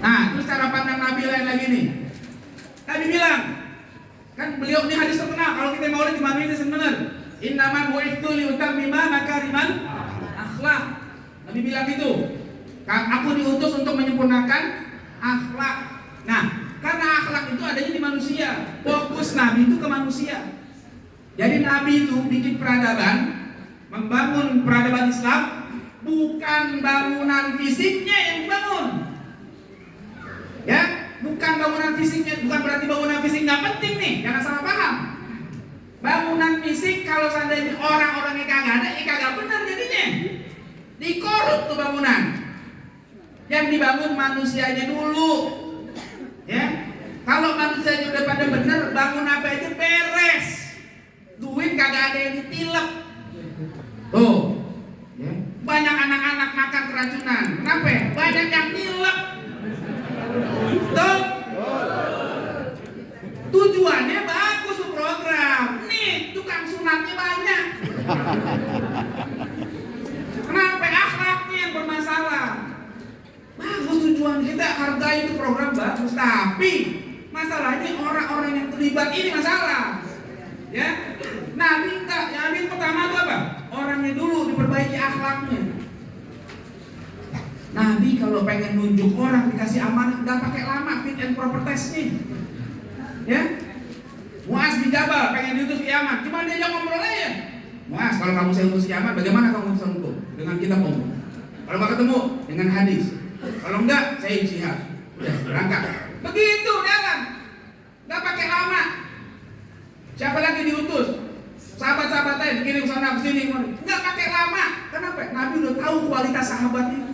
Nah terus cara pandang Nabi lain lagi nih. Nabi bilang, kan beliau ini hadis terkenal. Kalau kita mau lihat di mana ini sebenarnya. Innaman bu'itsu liutammima makarimal akhlak. Nabi bilang gitu. Aku diutus untuk menyempurnakan akhlak. Nah, karena akhlak itu adanya di manusia. Fokus Nabi itu ke manusia. Jadi Nabi itu bikin peradaban, membangun peradaban Islam, bukan bangunan fisiknya yang dibangun. Ya, bukan bangunan fisiknya, bukan berarti bangunan fisik nggak penting nih, jangan salah paham. Bangunan fisik kalau seandainya orang-orangnya kagak ada, ya kagak benar jadinya. Dikorup tuh bangunan. Yang dibangun manusianya dulu. Ya, kalau manusianya udah pada benar, bangun apa aja beres. Duit kagak ada yang ditilep. Tuh, ya. Banyak anak-anak makan keracunan. Kenapa? Banyak yang nilep. Tuh. Tujuannya bagus tuh program. Nih, tukang sunatnya banyak. Kenapa? Akhlaknya yang bermasalah. Bagus tujuan kita, hargai itu program bagus. Tapi masalahnya orang-orang yang terlibat ini masalah. Ya, Nabi enggak. Yang pertama itu apa? Orangnya dulu diperbaiki akhlaknya. Nabi kalau pengen nunjuk orang dikasih amanah nggak pakai lama fit and proper testnya. Ya, Muaz bin Jabal pengen diutus ke Yaman, cuma diajak ngobrol aja. Muaz, kalau kamu saya utus ke Yaman, bagaimana kamu bisa hukum? Dengan kitab umum. Kalau mau ketemu dengan hadis. Kalau enggak, saya ijtihad. Udah berangkat. Begitu jalan, nggak pakai lama. Siapa lagi diutus? Sahabat-sahabat lain dikirim sana kesini, nggak pakai lama. Kenapa? Nabi udah tahu kualitas sahabat itu.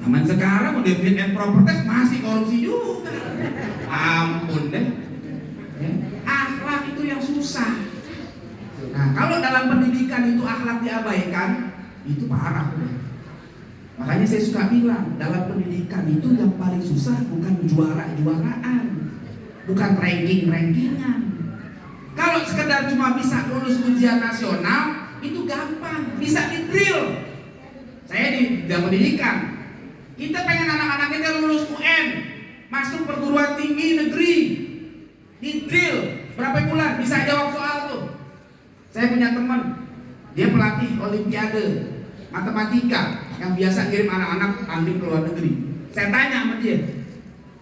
Zaman sekarang udah fit and proper test masih korupsi juga. Ampun deh. Ya. Akhlak itu yang susah. Nah, kalau dalam pendidikan itu akhlak diabaikan, itu parah. Makanya saya suka bilang, dalam pendidikan itu yang paling susah bukan juara-juaraan, bukan ranking-rankingan. Kalau sekedar cuma bisa lulus ujian nasional, itu gampang, bisa di-drill. Saya di dalam pendidikan, kita pengen anak-anak kita lulus UN, masuk perguruan tinggi negeri, di-drill berapa bulan, bisa jawab soal tuh. Saya punya teman, dia pelatih olimpiade matematika yang biasa kirim anak-anak tanding ke luar negeri. Saya tanya sama dia,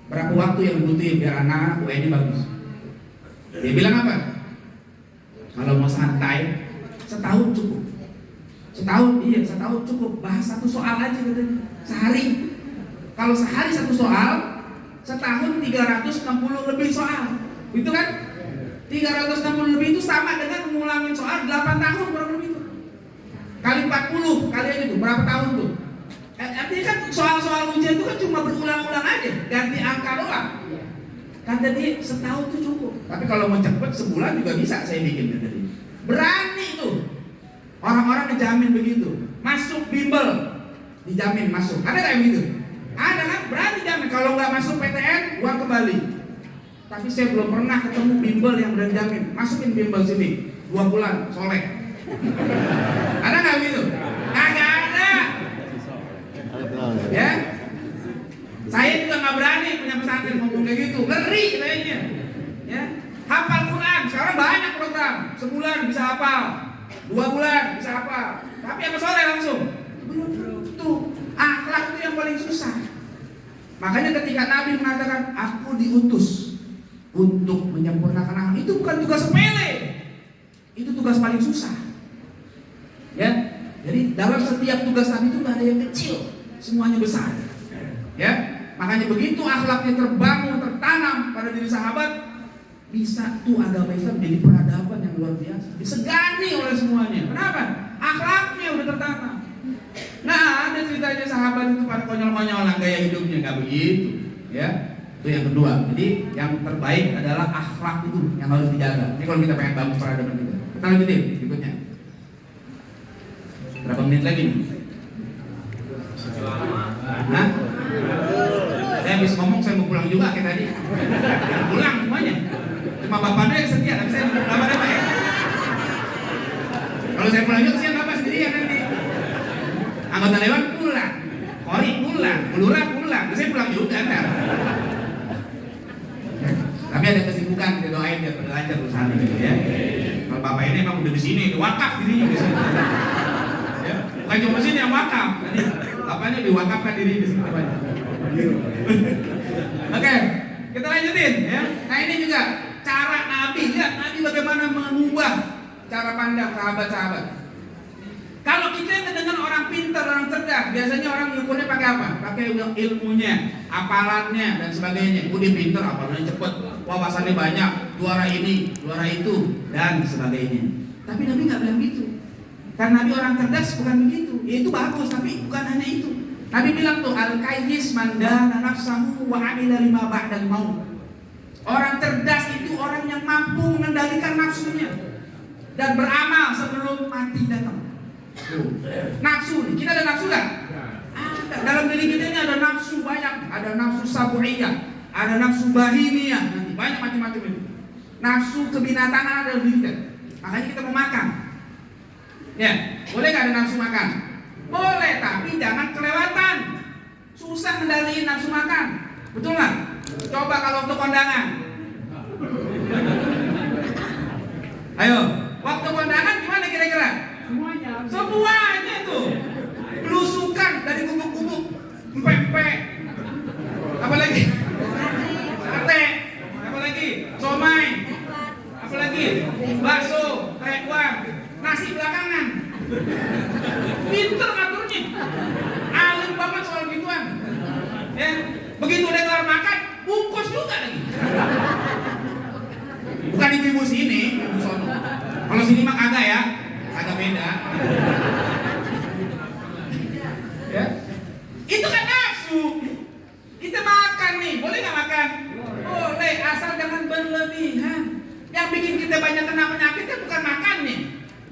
berapa waktu yang dibutuhin biar anak UN bagus? Dia bilang apa? Kalau mau santai, setahun cukup. Setahun cukup. Bahas satu soal aja katanya, sehari. Kalau sehari satu soal, setahun 360 lebih soal. Itu kan? 360 lebih itu sama dengan ngulangin soal 8 tahun kurang lebih itu. Kali 40, kali aja tuh, berapa tahun tuh? Artinya kan soal-soal ujian itu kan cuma berulang-ulang aja, ganti angka doang. Kata dia setahun tuh cukup. Tapi kalau mau cepet sebulan juga bisa saya bikin tadi. Berani tuh. Orang-orang ngejamin begitu. Masuk bimbel dijamin masuk. Ada nggak yang begitu? Ada kan? Berani jamin. Kalau nggak masuk PTN, uang kembali. Tapi saya belum pernah ketemu bimbel yang berani jamin. Masukin bimbel sini 2 bulan, soleh. Ada nggak begitu? Kagak ada. Ya? Saya juga nggak berani punya pesantren ngomong kayak gitu. Ngeri kayaknya. Ya? Hafal Quran. Sekarang banyak program. Sebulan bisa hafal. 2 bulan bisa hafal. Tapi apa soleh langsung? Belum tentu. Akhlak itu yang paling susah. Makanya ketika Nabi mengatakan aku diutus untuk menyempurnakan akhlak, itu bukan tugas sepele. Itu tugas paling susah. Ya. Jadi dalam setiap tugas Nabi itu nggak ada yang kecil, semuanya besar. Ya. Makanya begitu akhlaknya terbangun, tertanam pada diri sahabat, bisa tuh agama Islam jadi peradaban yang luar biasa, disegani oleh semuanya. Kenapa? Akhlaknya udah tertanam. Nah, ada ceritanya sahabat itu pada konyol-konyolan gaya hidupnya, nggak begitu, ya. Itu yang kedua. Jadi yang terbaik adalah akhlak itu yang harus dijaga. Ini kalau kita pengen bangun peradaban kita. Kita lanjutin berikutnya. Berapa menit lagi nih? Nah, saya habis ngomong saya mau pulang juga kayak tadi. Pulang semuanya. Cuma bapaknya yang setia, tapi saya lama apa ya? Kalau saya pulang juga, saya bapak sendirian nanti. Anggota dewan pulang, Kori pulang, Lurah pulang, saya pulang juga ntar. Tapi ada kesibukan, kita doain biar berlancar usaha gitu ya. Kalau bapak ini emang udah di sini, wakaf dirinya di sini. Ya, bukan cuma sini yang wakaf, tadi bapaknya diwakafkan diri di sini. Oke, kita lanjutin ya. Nah ini juga cara Nabi, lihat Nabi bagaimana mengubah cara pandang sahabat-sahabat. Kalau kita yang dengan orang pintar, orang cerdas, biasanya orang mengukurnya pakai apa? Pakai ilmunya, apalannya, dan sebagainya. Udah pintar, apalannya cepet, wawasannya banyak, juara ini, juara itu, dan sebagainya. Tapi Nabi nggak bilang gitu. Karena Nabi orang cerdas bukan begitu. Ya itu bagus, tapi bukan hanya itu. Nabi bilang tuh, al-kayyis man dana nafsahu wa amila lima ba'dal maut. Orang cerdas itu orang yang mampu mengendalikan nafsunya dan beramal sebelum mati datang. Nafsu, kita ada nafsu kan? Ada. Dalam diri kita ini ada nafsu banyak. Ada nafsu sabu'iyah, ada nafsu bahimiyah, nanti banyak macam-macam itu. Nafsu kebinatangan ada di kita. Makanya kita mau makan. Ya, boleh nggak ada nafsu makan? Boleh, tapi jangan kelewatan. Susah kendaliin nafsu makan. Betul nggak? Coba kalau untuk kondangan. Ayo, waktu kondangan gimana kira-kira? Semuanya tuh belusukan dari gubuk-gubuk, empek-empek, apalagi sate, apalagi somai, apalagi bakso, tekwang, nasi belakangan. Pinter ngaturnya, alim banget soal gituan. Ya, begitu udah kelar makan, bungkus juga lagi. Bukan ibu-ibu sini, ibu sono. Kalau sini mah kagak ya. Agak beda. Ya. Itu kan nafsu. Kita makan nih, boleh nggak makan? Boleh, asal jangan berlebihan. Yang bikin kita banyak kena penyakitnya bukan makan nih,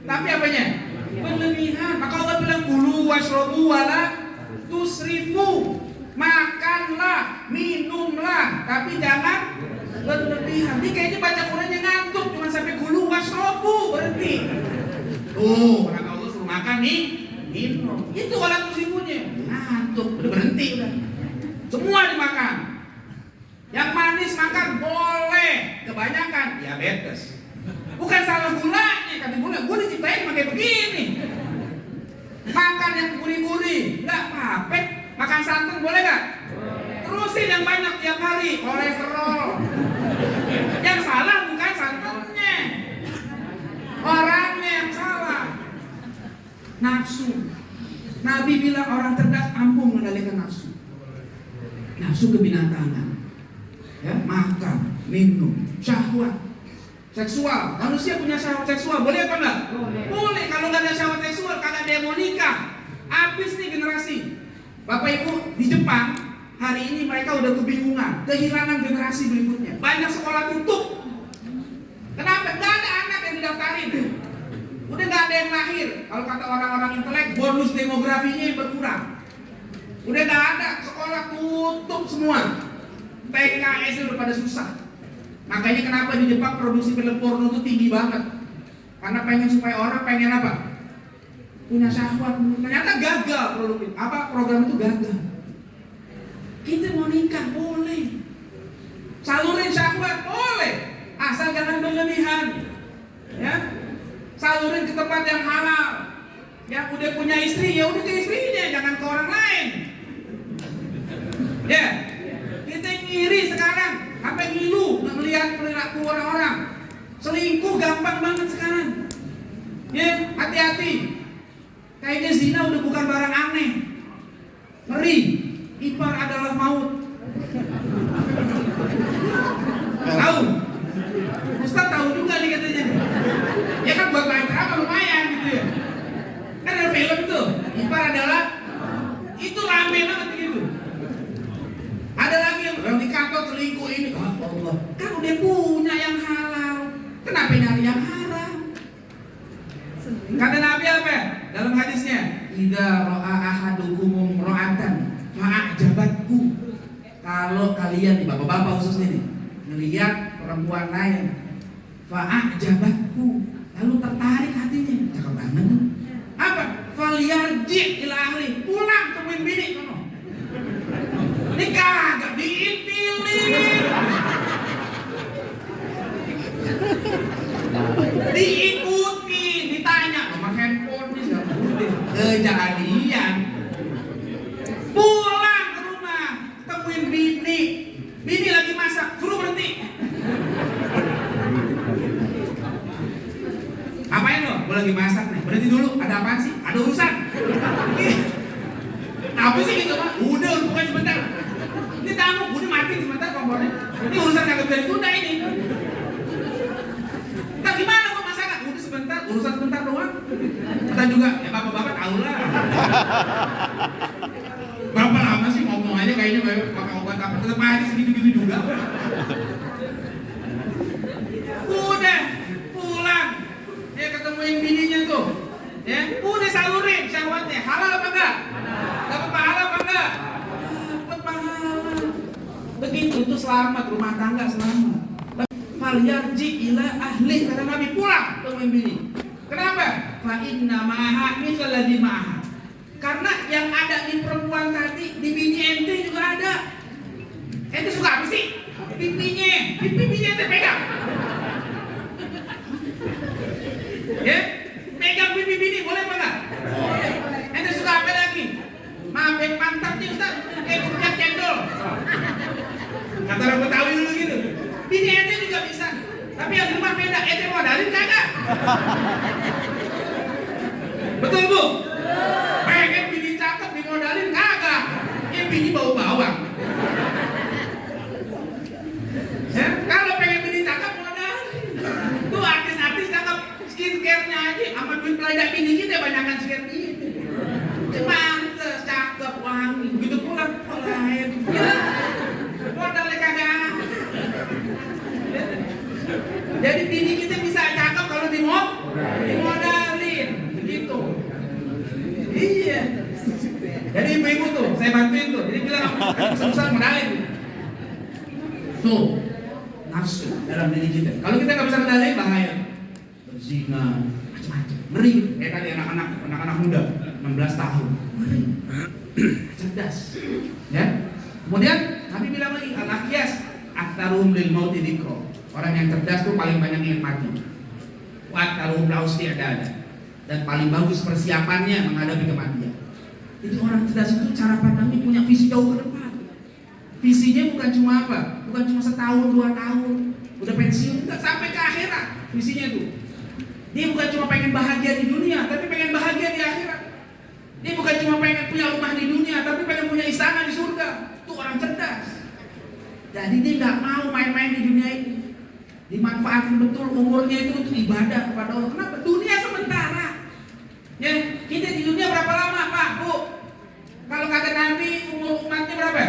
tapi apanya? Berlebihan. Maka Allah bilang kulu washrobu wala tusrifu. Makanlah, minumlah, tapi jangan berlebihan. Ini kayaknya baca Qurannya ngantuk, cuma sampai kulu washrobu berhenti. Tuh, orang Allah suruh makan nih, minum. Itu wala tusrifunya. Ngantuk, udah berhenti udah. Semua dimakan. Yang manis makan boleh, kebanyakan diabetes. Bukan salah gulanya, kata gula diciptain pakai begini. Makan yang gurih-gurih, nggak apa-apa. Makan santan boleh nggak? Terusin yang banyak tiap hari, kolesterol. Yang salah bukan santannya, orangnya yang salah. Nafsu. Nabi bilang orang cerdas ampuh mengendalikan nafsu. Nafsu kebinatangan. Ya, makan, minum, syahwat, seksual. Manusia punya syahwat seksual, boleh apa enggak? Boleh. Kalau nggak ada syahwat seksual, kagak ada yang mau nikah. Habis nih generasi. Bapak Ibu, di Jepang hari ini mereka udah kebingungan, kehilangan generasi berikutnya. Banyak sekolah tutup. Kenapa? Nggak ada anak yang didaftarin. Udah nggak ada yang lahir. Kalau kata orang-orang intelek, bonus demografinya yang berkurang. Udah nggak ada, sekolah tutup semua. TK, SD udah pada susah. Makanya kenapa di Jepang produksi film porno itu tinggi banget. Karena pengen supaya orang pengen apa? Punya syahwat. Ternyata gagal program itu gagal. Kita mau nikah boleh, salurin syahwat boleh, asal jangan berlebihan. Ya, salurin ke tempat yang halal. Yang udah punya istri, ya udah ke istrinya, jangan ke orang lain. Ya, kita ngiri sekarang, sampai ngilu melihat perilaku orang-orang. Selingkuh gampang banget sekarang. Ya, hati-hati. Kayaknya zina udah bukan barang aneh. Ngeri. Ipar adalah maut. Tahu? Ustaz tahu juga nih katanya. Ya kan buat main drama lumayan gitu ya. Kan ada film tuh. Ipar adalah itu rame banget gitu. Ada lagi yang di kantor selingkuh ini. Oh Allah. Kan udah punya yang halal. Kenapa nyari yang haram? Kata Nabi apa? Dalam hadisnya, idza ra'a ahadukum ra'atan fa'ajabathu. Kalau kalian, bapak-bapak khususnya nih, melihat perempuan lain, fa'ajabathu, lalu tertarik hatinya, cakep banget tuh. Apa? Falyarji ila ahli, pulang temuin bini kono. Ini kagak diintilin. Diikuti, ditanya nomor handphone kejadian. Pulang ke rumah, temuin bini lagi masak, suruh berhenti. gue lagi masak nih, berhenti dulu, ada apaan sih? Ada urusan. Apa sih gitu Pak? Udah, bukan sebentar. Ini tamu, udah mati sebentar kompornya. Ini urusan yang bisa ditunda ini. Nah gimana kok masakan? Udah sebentar, urusan sebentar doang. Kita juga, ya bapak-bapak tahu lah. Berapa lama sih ngomong aja kayaknya pakai obat apa? Tetap aja segitu-gitu juga. Udah pulang, dia ketemuin bininya tuh, ya udah salurin syahwatnya, halal apa enggak? Dapat pahala apa enggak? Dapat pahala. Begitu tuh selamat, rumah tangga selamat. Fal yarji ila ahli, kata Nabi, pulang temuin bini. Kenapa? Fa inna ma'aha mithla ladzi ma'aha. Karena yang ada di perempuan tadi, di bini ente juga ada. Ente suka apa sih? Pipinya ente pegang. Ya, pegang pipi bini boleh apa enggak? Ente suka apa lagi? Maafin pantatnya Ustaz, kayak kucing cendol. Kata orang Betawi dulu gitu. Bini ente juga bisa, tapi yang di rumah beda. Ente modalin kagak? Betul Bu? Pengen bini cakep dimodalin kagak? Yang bini bau bawang. Ya, kalau pengen bini cakep modalin. Tuh artis-artis cakep, skincare-nya aja sama duit pelajar bini kita banyakan skincare itu. Pantes, cakep, wangi, begitu pulang lain. Ya, modalnya kagak. Jadi bini kita bisa cakep kalau dimodalin, begitu. Iya. Jadi ibu-ibu tuh, saya bantuin tuh. Jadi bilang susah modalin. Tuh, nafsu dalam diri kita. Kalau kita nggak bisa modalin bahaya. Berzina, macam-macam. Ngeri. Kayak tadi anak-anak muda, 16 tahun. Ngeri. Cerdas. Ya. Kemudian Nabi bilang lagi, al-aqyas aktaruhum lil mauti dzikra. Orang yang cerdas tuh paling banyak ingat mati. Wa aktaruhum lahu isti'dada. Dan paling bagus persiapannya menghadapi kematian. Jadi orang cerdas itu cara pandangnya punya visi jauh ke depan. Visinya bukan cuma apa? Bukan cuma setahun, 2 tahun, udah pensiun, enggak, sampai ke akhirat visinya tuh. Dia bukan cuma pengen bahagia di dunia, tapi pengen bahagia di akhirat. Dia bukan cuma pengen punya rumah di dunia, tapi pengen punya istana di surga. Itu orang cerdas. Jadi dia nggak mau main-main di dunia ini. Dimanfaatin betul umurnya itu untuk ibadah kepada Allah. Kenapa? Dunia sementara. Ya, kita di dunia berapa lama Pak, Bu? Kalau kata Nabi umur umatnya berapa?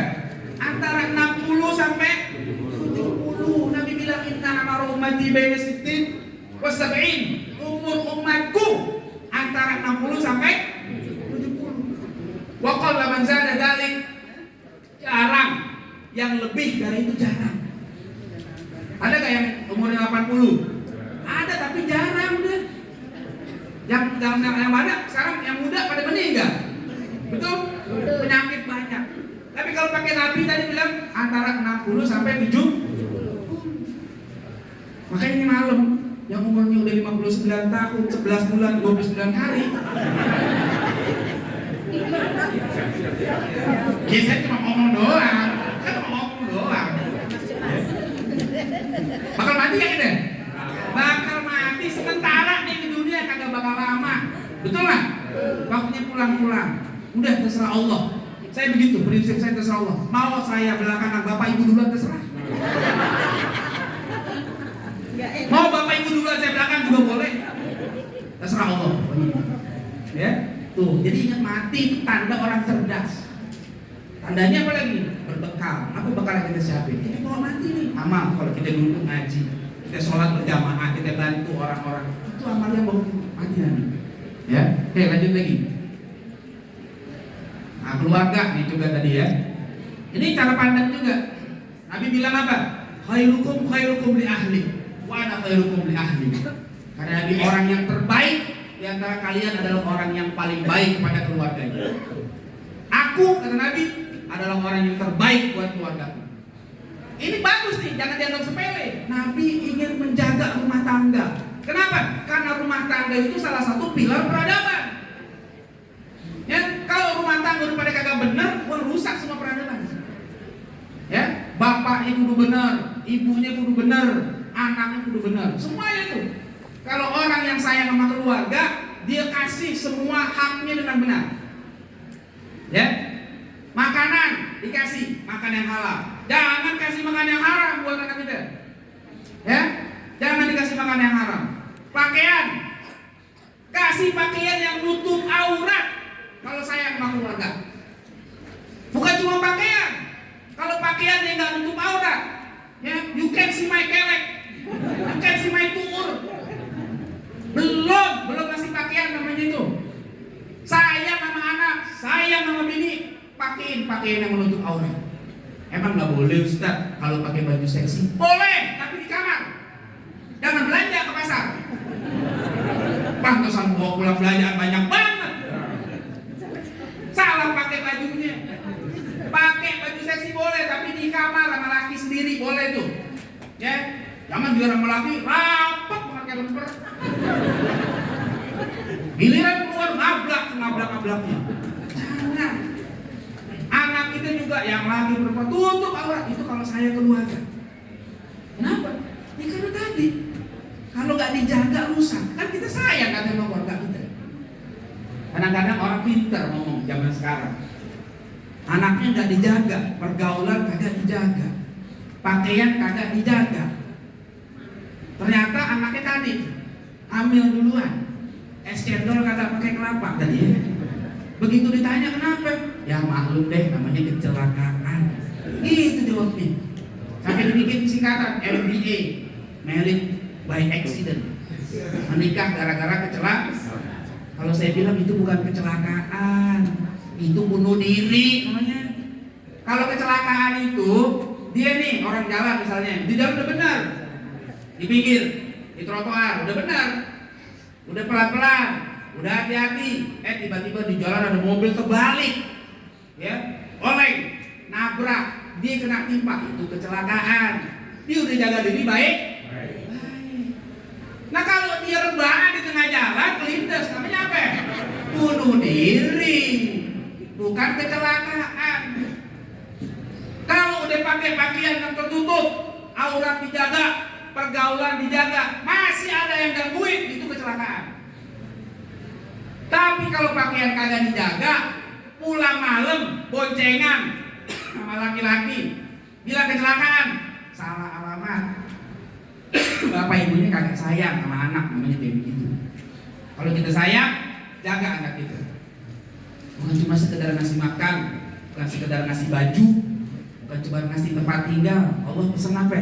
Antara 60 sampai 70. Nabi bilang inna amara ummati baina 60 wa 70. Umur umatku antara 60 sampai 70. Wa qalla man zada dzalik, jarang. Yang lebih dari itu jarang. Ada gak yang umurnya 80? Ada tapi jarang deh. Yang mana sekarang yang muda pada meninggal. Betul? Penyakit banyak. Tapi kalau pakai Nabi tadi bilang antara 60 sampai 70. Makanya ini malam yang umurnya udah 59 tahun, 11 bulan, 29 hari. Saya cuma ngomong doang. Bakal mati ya kita? Bakal mati sementara nih di dunia, kagak bakal lama. Betul nggak? Waktunya pulang-pulang. Udah terserah Allah. Saya begitu, prinsip saya terserah Allah. Mau saya belakangan bapak ibu duluan terserah. Mau bapak ibu duluan saya belakang juga boleh. Terserah Allah. Ya, tuh. Jadi ingat mati itu tanda orang cerdas. Tandanya apa lagi? Berbekal. Apa bekal yang kita siapin? Kita mau mati nih. Amal. Kalau kita dulu ngaji, kita sholat berjamaah, kita bantu orang-orang. Itu amal yang bawa mati nanti. Ya, oke lanjut lagi. Nah keluarga nih juga tadi ya. Ini cara pandang juga. Nabi bilang apa? Khairukum li ahli, wa ana khairukum li ahli. Karena Nabi orang yang terbaik di antara kalian adalah orang yang paling baik kepada keluarganya. Aku kata Nabi adalah orang yang terbaik buat keluargaku. Ini bagus nih, jangan dianggap sepele. Nabi ingin menjaga rumah tangga. Kenapa? Karena rumah tangga itu salah satu pilar peradaban. Ya, kalau rumah tangga udah pada kagak benar, rusak semua peradaban. Ya, bapaknya kudu benar, ibunya kudu benar, anaknya kudu benar, semuanya itu. Kalau orang yang sayang sama keluarga, dia kasih semua haknya dengan benar. Ya, makanan dikasih makan yang halal. Jangan kasih makan yang haram buat anak kita. Ya, jangan dikasih makan yang haram. Pakaian, kasih pakaian yang nutup aurat. Kalau sayang sama keluarga, bukan cuma pakaian. Kalau pakaian yang nggak nutup aurat, ya, you can see my kelek, you can see my tuur. Belum kasih pakaian namanya itu. Sayang sama anak, sayang sama bini, pakein pakaian yang menutup aurat. Emang nggak boleh Ustaz kalau pakai baju seksi? Boleh, tapi di kamar. Jangan belanja ke pasar. Pantesan bawa pulang belanjaan banyak banget. Salah pakai bajunya. Pakai baju seksi boleh, tapi di kamar sama laki sendiri boleh tuh. Ya, jangan juga sama laki rapat banget kayak lemper. Giliran keluar ngablak-ngablaknya. Jangan. Anak kita juga yang lagi perempuan tutup aurat itu kalau saya keluarga. Kenapa? Ya karena tadi kalau nggak dijaga rusak. Kan kita sayang kan sama keluarga kita. Kadang-kadang orang pintar ngomong zaman sekarang. Anaknya nggak dijaga, pergaulan kagak dijaga, pakaian kagak dijaga. Ternyata anaknya tadi hamil duluan, es cendol kagak pakai kelapa tadi ya. Begitu ditanya kenapa, ya maklum deh namanya kecelakaan. Gitu jawabnya. Sampai dibikin singkatan MBA, married by accident, menikah gara-gara kecelakaan. Kalau saya bilang itu bukan kecelakaan, itu bunuh diri namanya. Kalau kecelakaan itu dia nih orang jalan misalnya, di jalan udah benar, di pinggir, di trotoar udah benar, udah pelan-pelan, udah hati-hati, tiba-tiba di jalan ada mobil terbalik, ya, oleng, nabrak, dia kena timpa, itu kecelakaan. Dia udah jaga diri baik. Nah kalau dia rebahan di tengah jalan kelindes, namanya apa? Bunuh diri, bukan kecelakaan. Kalau udah pakai pakaian yang tertutup, aurat dijaga, pergaulan dijaga, masih ada yang gangguin, itu kecelakaan. Tapi kalau pakaian kagak dijaga, pulang malam boncengan sama laki-laki, bilang kecelakaan, salah alamat. Bapak ibunya kagak sayang sama anak, namanya kayak begitu. Kalau kita sayang, jaga anak kita. Bukan cuma sekedar ngasih makan, bukan sekedar ngasih baju, bukan cuma ngasih tempat tinggal. Allah pesan apa?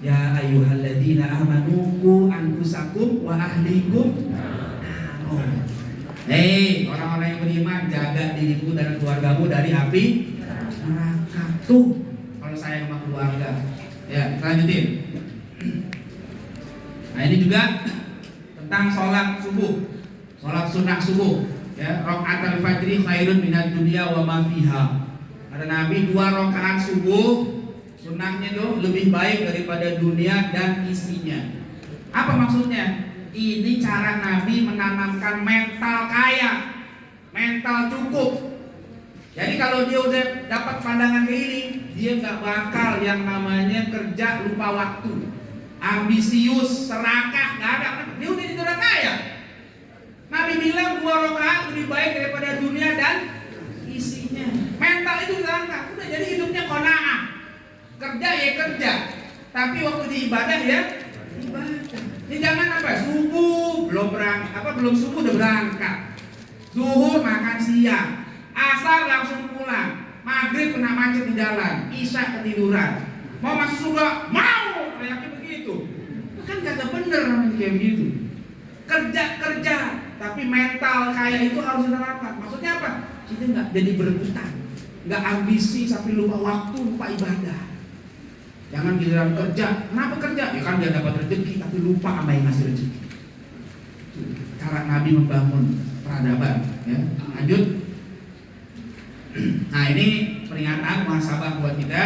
Ya ayyuhalladzina amanu qu anfusakum wa ahlikum. Hei, orang-orang yang beriman, jaga dirimu dan keluargamu dari api neraka. Tuh, kalau sayang sama keluarga. Ya, lanjutin. Nah ini juga tentang sholat subuh, sholat sunnah subuh. Ya, rakaat al-fajri khairun minad dunya wa ma fiha. Kata Nabi 2 rakaat subuh sunnahnya tuh lebih baik daripada dunia dan isinya. Apa maksudnya? Ini cara Nabi menanamkan mental kaya, mental cukup. Jadi kalau dia udah dapat pandangan kayak ini, dia nggak bakal yang namanya kerja lupa waktu, ambisius, serakah, nggak ada. Dia udah kaya. Nabi bilang 2 rakaat lebih baik daripada dunia dan isinya. Mental itu diangkat. Udah jadi hidupnya qanaah. Kerja ya kerja, tapi waktu di ibadah ya ibadah. Ini jangan apa? Subuh belum subuh udah berangkat. Zuhur makan siang, asar langsung pulang, maghrib kena macet di jalan, isya ketiduran. Mau masuk surga, mau, kayaknya begitu. Kan kagak bener namanya kayak begitu. Kerja, tapi mental kaya itu harus diterapkan. Maksudnya apa? Kita nggak jadi berebutan, nggak ambisi sampai lupa waktu, lupa ibadah. Jangan giliran kerja, kenapa kerja? Ya kan dia dapat rezeki, tapi lupa sama yang ngasih rezeki. Cara Nabi membangun peradaban. Ya. Lanjut. Nah ini peringatan muhasabah buat kita.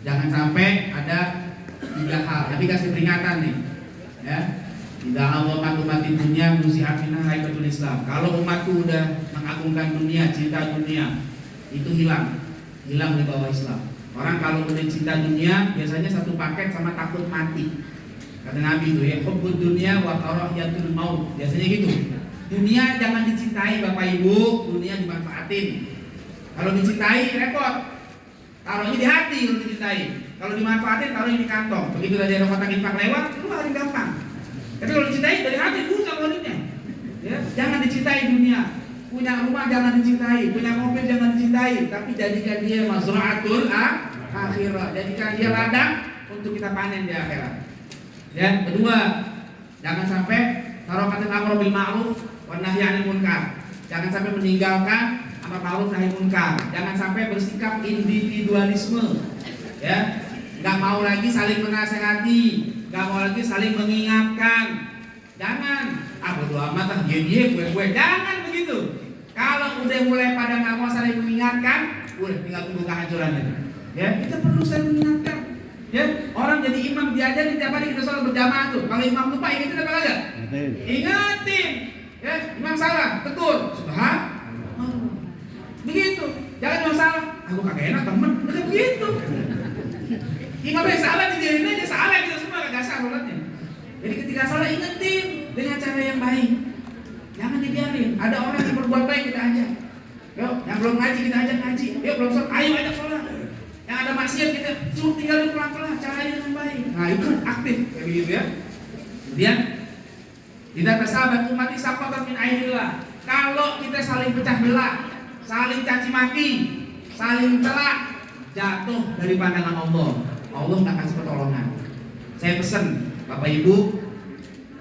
Jangan sampai ada 3 hal. Nabi kasih peringatan nih. Ya. Tidak Allah mati dunia nusihat minha haibatul Islam. Kalau umatku udah mengagungkan dunia, cinta dunia, itu hilang di bawah Islam. Orang kalau udah cinta dunia biasanya satu paket sama takut mati. Kata Nabi itu ya, hubbud dunya wa karahiyatul maut. Biasanya gitu. Dunia jangan dicintai Bapak Ibu, dunia dimanfaatin. Kalau dicintai repot. Taruhnya di hati kalau dicintai. Kalau dimanfaatin taruhnya di kantong. Begitu tadi ada kotak infak lewat, itu paling gampang. Tapi kalau dicintai dari hati susah ngeluarinnya. Ya, jangan dicintai dunia. Punya rumah jangan dicintai, punya mobil jangan dicintai, tapi jadikan dia mazra'atul akhirah. Jadikan dia ladang untuk kita panen di akhirat. Ya, kedua, jangan sampai tarakatul amr bil ma'ruf wan nahyi 'anil munkar. Jangan sampai meninggalkan amar ma'ruf nahi munkar. Jangan sampai bersikap individualisme. Ya, nggak mau lagi saling menasehati, nggak mau lagi saling mengingatkan. Jangan, bodo amat dia gue. Jangan begitu. Kalau udah mulai pada nggak mau saling mengingatkan, udah tinggal tunggu kehancurannya. Ya, kita perlu saling mengingatkan. Ya, orang jadi imam diajarin tiap hari kita sholat berjamaah tuh. Kalau imam lupa ingetin apa kagak? Ingetin. Ya, imam salah, tegur. Subhanallah. Begitu. Jangan imam salah. Aku kagak enak temen. Udah begitu. Imamnya salah dijarin aja salah kita semua kagak sah sholatnya. Jadi ketika salah ingetin dengan cara yang baik. Jangan dibiarin. Ada orang yang berbuat baik kita ajak. Yuk, yang belum ngaji kita ajak ngaji. Yuk, belum sholat, ayo ajak sholat. Yang ada maksiat kita suruh tinggalin pelan-pelan, caranya dengan baik. Nah itu aktif kayak begitu ya. Kemudian kita tersahabat umat isaqatan min ainillah. Kalau kita saling pecah belah, saling caci maki, saling celak, jatuh dari pandangan Allah. Allah nggak kasih pertolongan. Saya pesan Bapak Ibu,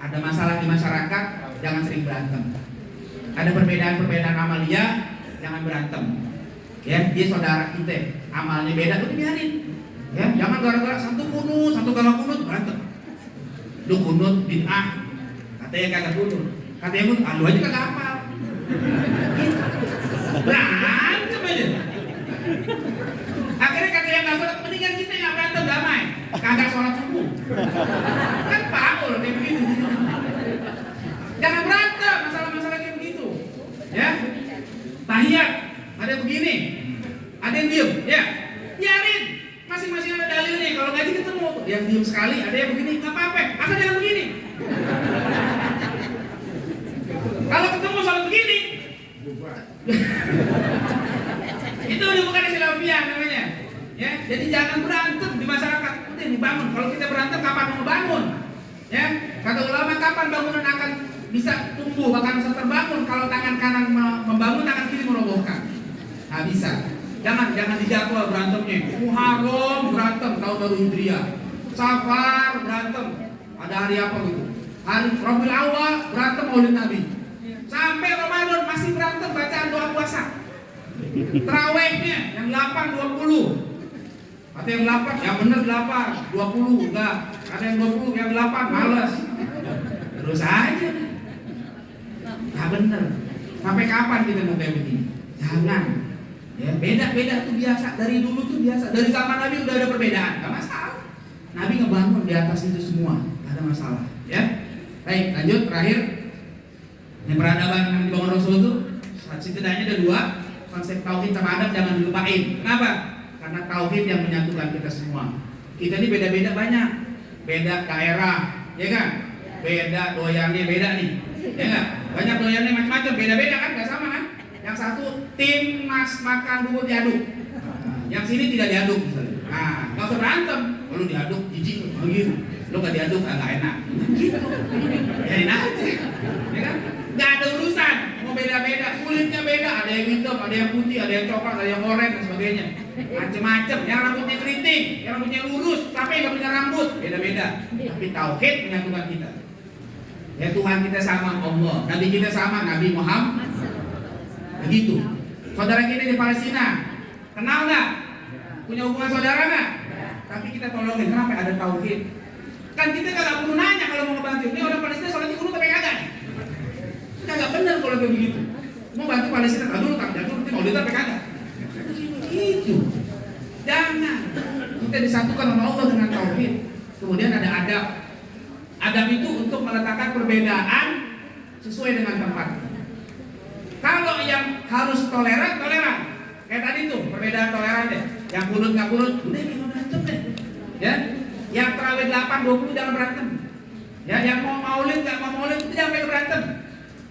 ada masalah di masyarakat, jangan sering berantem. Ada perbedaan-perbedaan amalia, jangan berantem. Ya, dia saudara kita, amalnya beda, udah biarin. Ya, jangan gara-gara satu kunut, satu gak kunut berantem. Lu kunut bid'ah, katanya kagak kunut, katanya kunut, lu aja kagak hafal. Berantem aja. Akhirnya kata yang nggak sholat, mendingan kita yang berantem damai, kagak sholat subuh. Kan pakul kayak begitu. Jangan berantem masalah-masalah kayak begitu. Ya, tahiyat. Ada yang begini, ada yang diem, ya, biarin. Masing-masing ada dalil nih. Kalau ngaji ketemu, yang diem sekali, ada yang begini, nggak apa-apa. Asal jangan begini. Kalau ketemu soal begini, itu udah bukan khilafiyah namanya. Ya, jadi jangan berantem di masyarakat. Udah dibangun. Kalau kita berantem, kapan mau bangun? Ya, kata ulama, kapan bangunan akan bisa tumbuh, bahkan bisa terbangun kalau tangan kanan membangun, tangan kiri merobohkan. Nggak bisa. Jangan dijadwal berantemnya. Muharram berantem tahun baru Hijriah. Safar berantem. Ada hari apa gitu? Hari Rabiul Awal berantem Maulid Nabi. Sampai Ramadan masih berantem bacaan doa puasa. Tarawihnya yang 8 20. Ada yang 8, yang bener 8, 20 enggak. Ada yang 20, yang 8 malas. Terus aja. Nggak bener. Sampai kapan kita mau kayak begini? Jangan. Ya, beda-beda tuh biasa. Dari dulu tuh biasa. Dari zaman Nabi udah ada perbedaan, nggak masalah. Nabi ngebangun di atas itu semua, nggak ada masalah. Ya, baik. Lanjut terakhir. Yang peradaban yang dibangun Rasul itu setidaknya ada 2. Konsep tauhid sama adab jangan dilupain. Kenapa? Karena tauhid yang menyatukan kita semua. Kita ini beda-beda banyak. Beda daerah, ya kan? Beda doyannya beda nih, ya nggak? Banyak doyannya macam-macam, beda-beda kan? Nggak sama kan? Yang satu tim mas makan bubur diaduk, yang sini tidak diaduk misalnya. Nah, nggak usah berantem. Kalau diaduk jijik begitu, lo nggak diaduk nggak enak. Gitu, biarin aja, ya kan? Nggak ada urusan. Mau beda-beda, kulitnya beda. Ada yang hitam, ada yang putih, ada yang coklat, ada yang oranye dan sebagainya. Macem-macem. Yang rambutnya keriting, yang rambutnya lurus, sampai nggak punya rambut, beda-beda. Tapi tauhid menyatukan kita. Ya Tuhan kita sama Allah, Nabi kita sama Nabi Muhammad. Begitu. Saudara kita di Palestina, kenal nggak? Punya hubungan saudara nggak? Tapi kita tolongin, kenapa? Ada tauhid. Kan kita nggak perlu nanya kalau mau ngebantu. Ini orang Palestina sholatnya kudu tapi kagak. Kagak benar kalau kayak begitu. Mau bantu Palestina, dulu tak jatuh, nanti mau tapi kagak. Begitu. Jangan. Kita disatukan sama Allah dengan tauhid. Kemudian ada adab. Adab itu untuk meletakkan perbedaan sesuai dengan tempat. Kalau yang harus toleran, toleran. Kayak tadi tuh, perbedaan toleran deh. Yang kunut nggak kunut, udah jangan berantem deh. Ya, yang terawih 8, 20 jangan berantem. Ya, yang mau maulid nggak mau maulid itu jangan sampai berantem.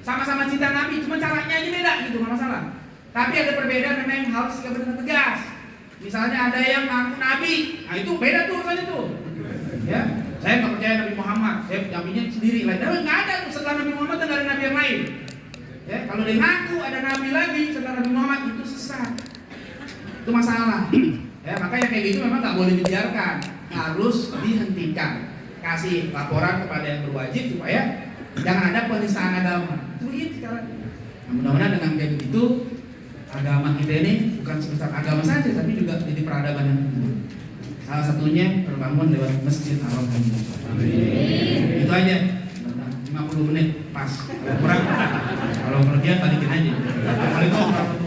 Sama-sama cinta Nabi, cuma caranya aja beda gitu, nggak masalah. Tapi ada perbedaan memang yang harus kita benar tegas. Misalnya ada yang ngaku Nabi, nah itu beda tuh urusannya tuh. Ya, saya nggak percaya Nabi Muhammad, saya Nabinya sendiri lah. Tapi nggak ada tuh setelah Nabi Muhammad dan ada Nabi yang lain. Ya, kalau dia ngaku ada Nabi lagi setelah Nabi Muhammad itu sesat, itu masalah. Ya, makanya kayak gitu memang nggak boleh dibiarkan, harus dihentikan. Kasih laporan kepada yang berwajib supaya jangan ada penistaan agama. Itu sekarang. Nah, mudah-mudahan dengan kayak begitu agama kita ini bukan sebesar agama saja, tapi juga jadi peradaban yang tinggi. Salah satunya terbangun lewat Masjid Haram ini. Itu aja. 50 menit pas. Kalau kurang, kalau kelebihan balikin aja. Assalamualaikum warahmatullahi wabarakatuh.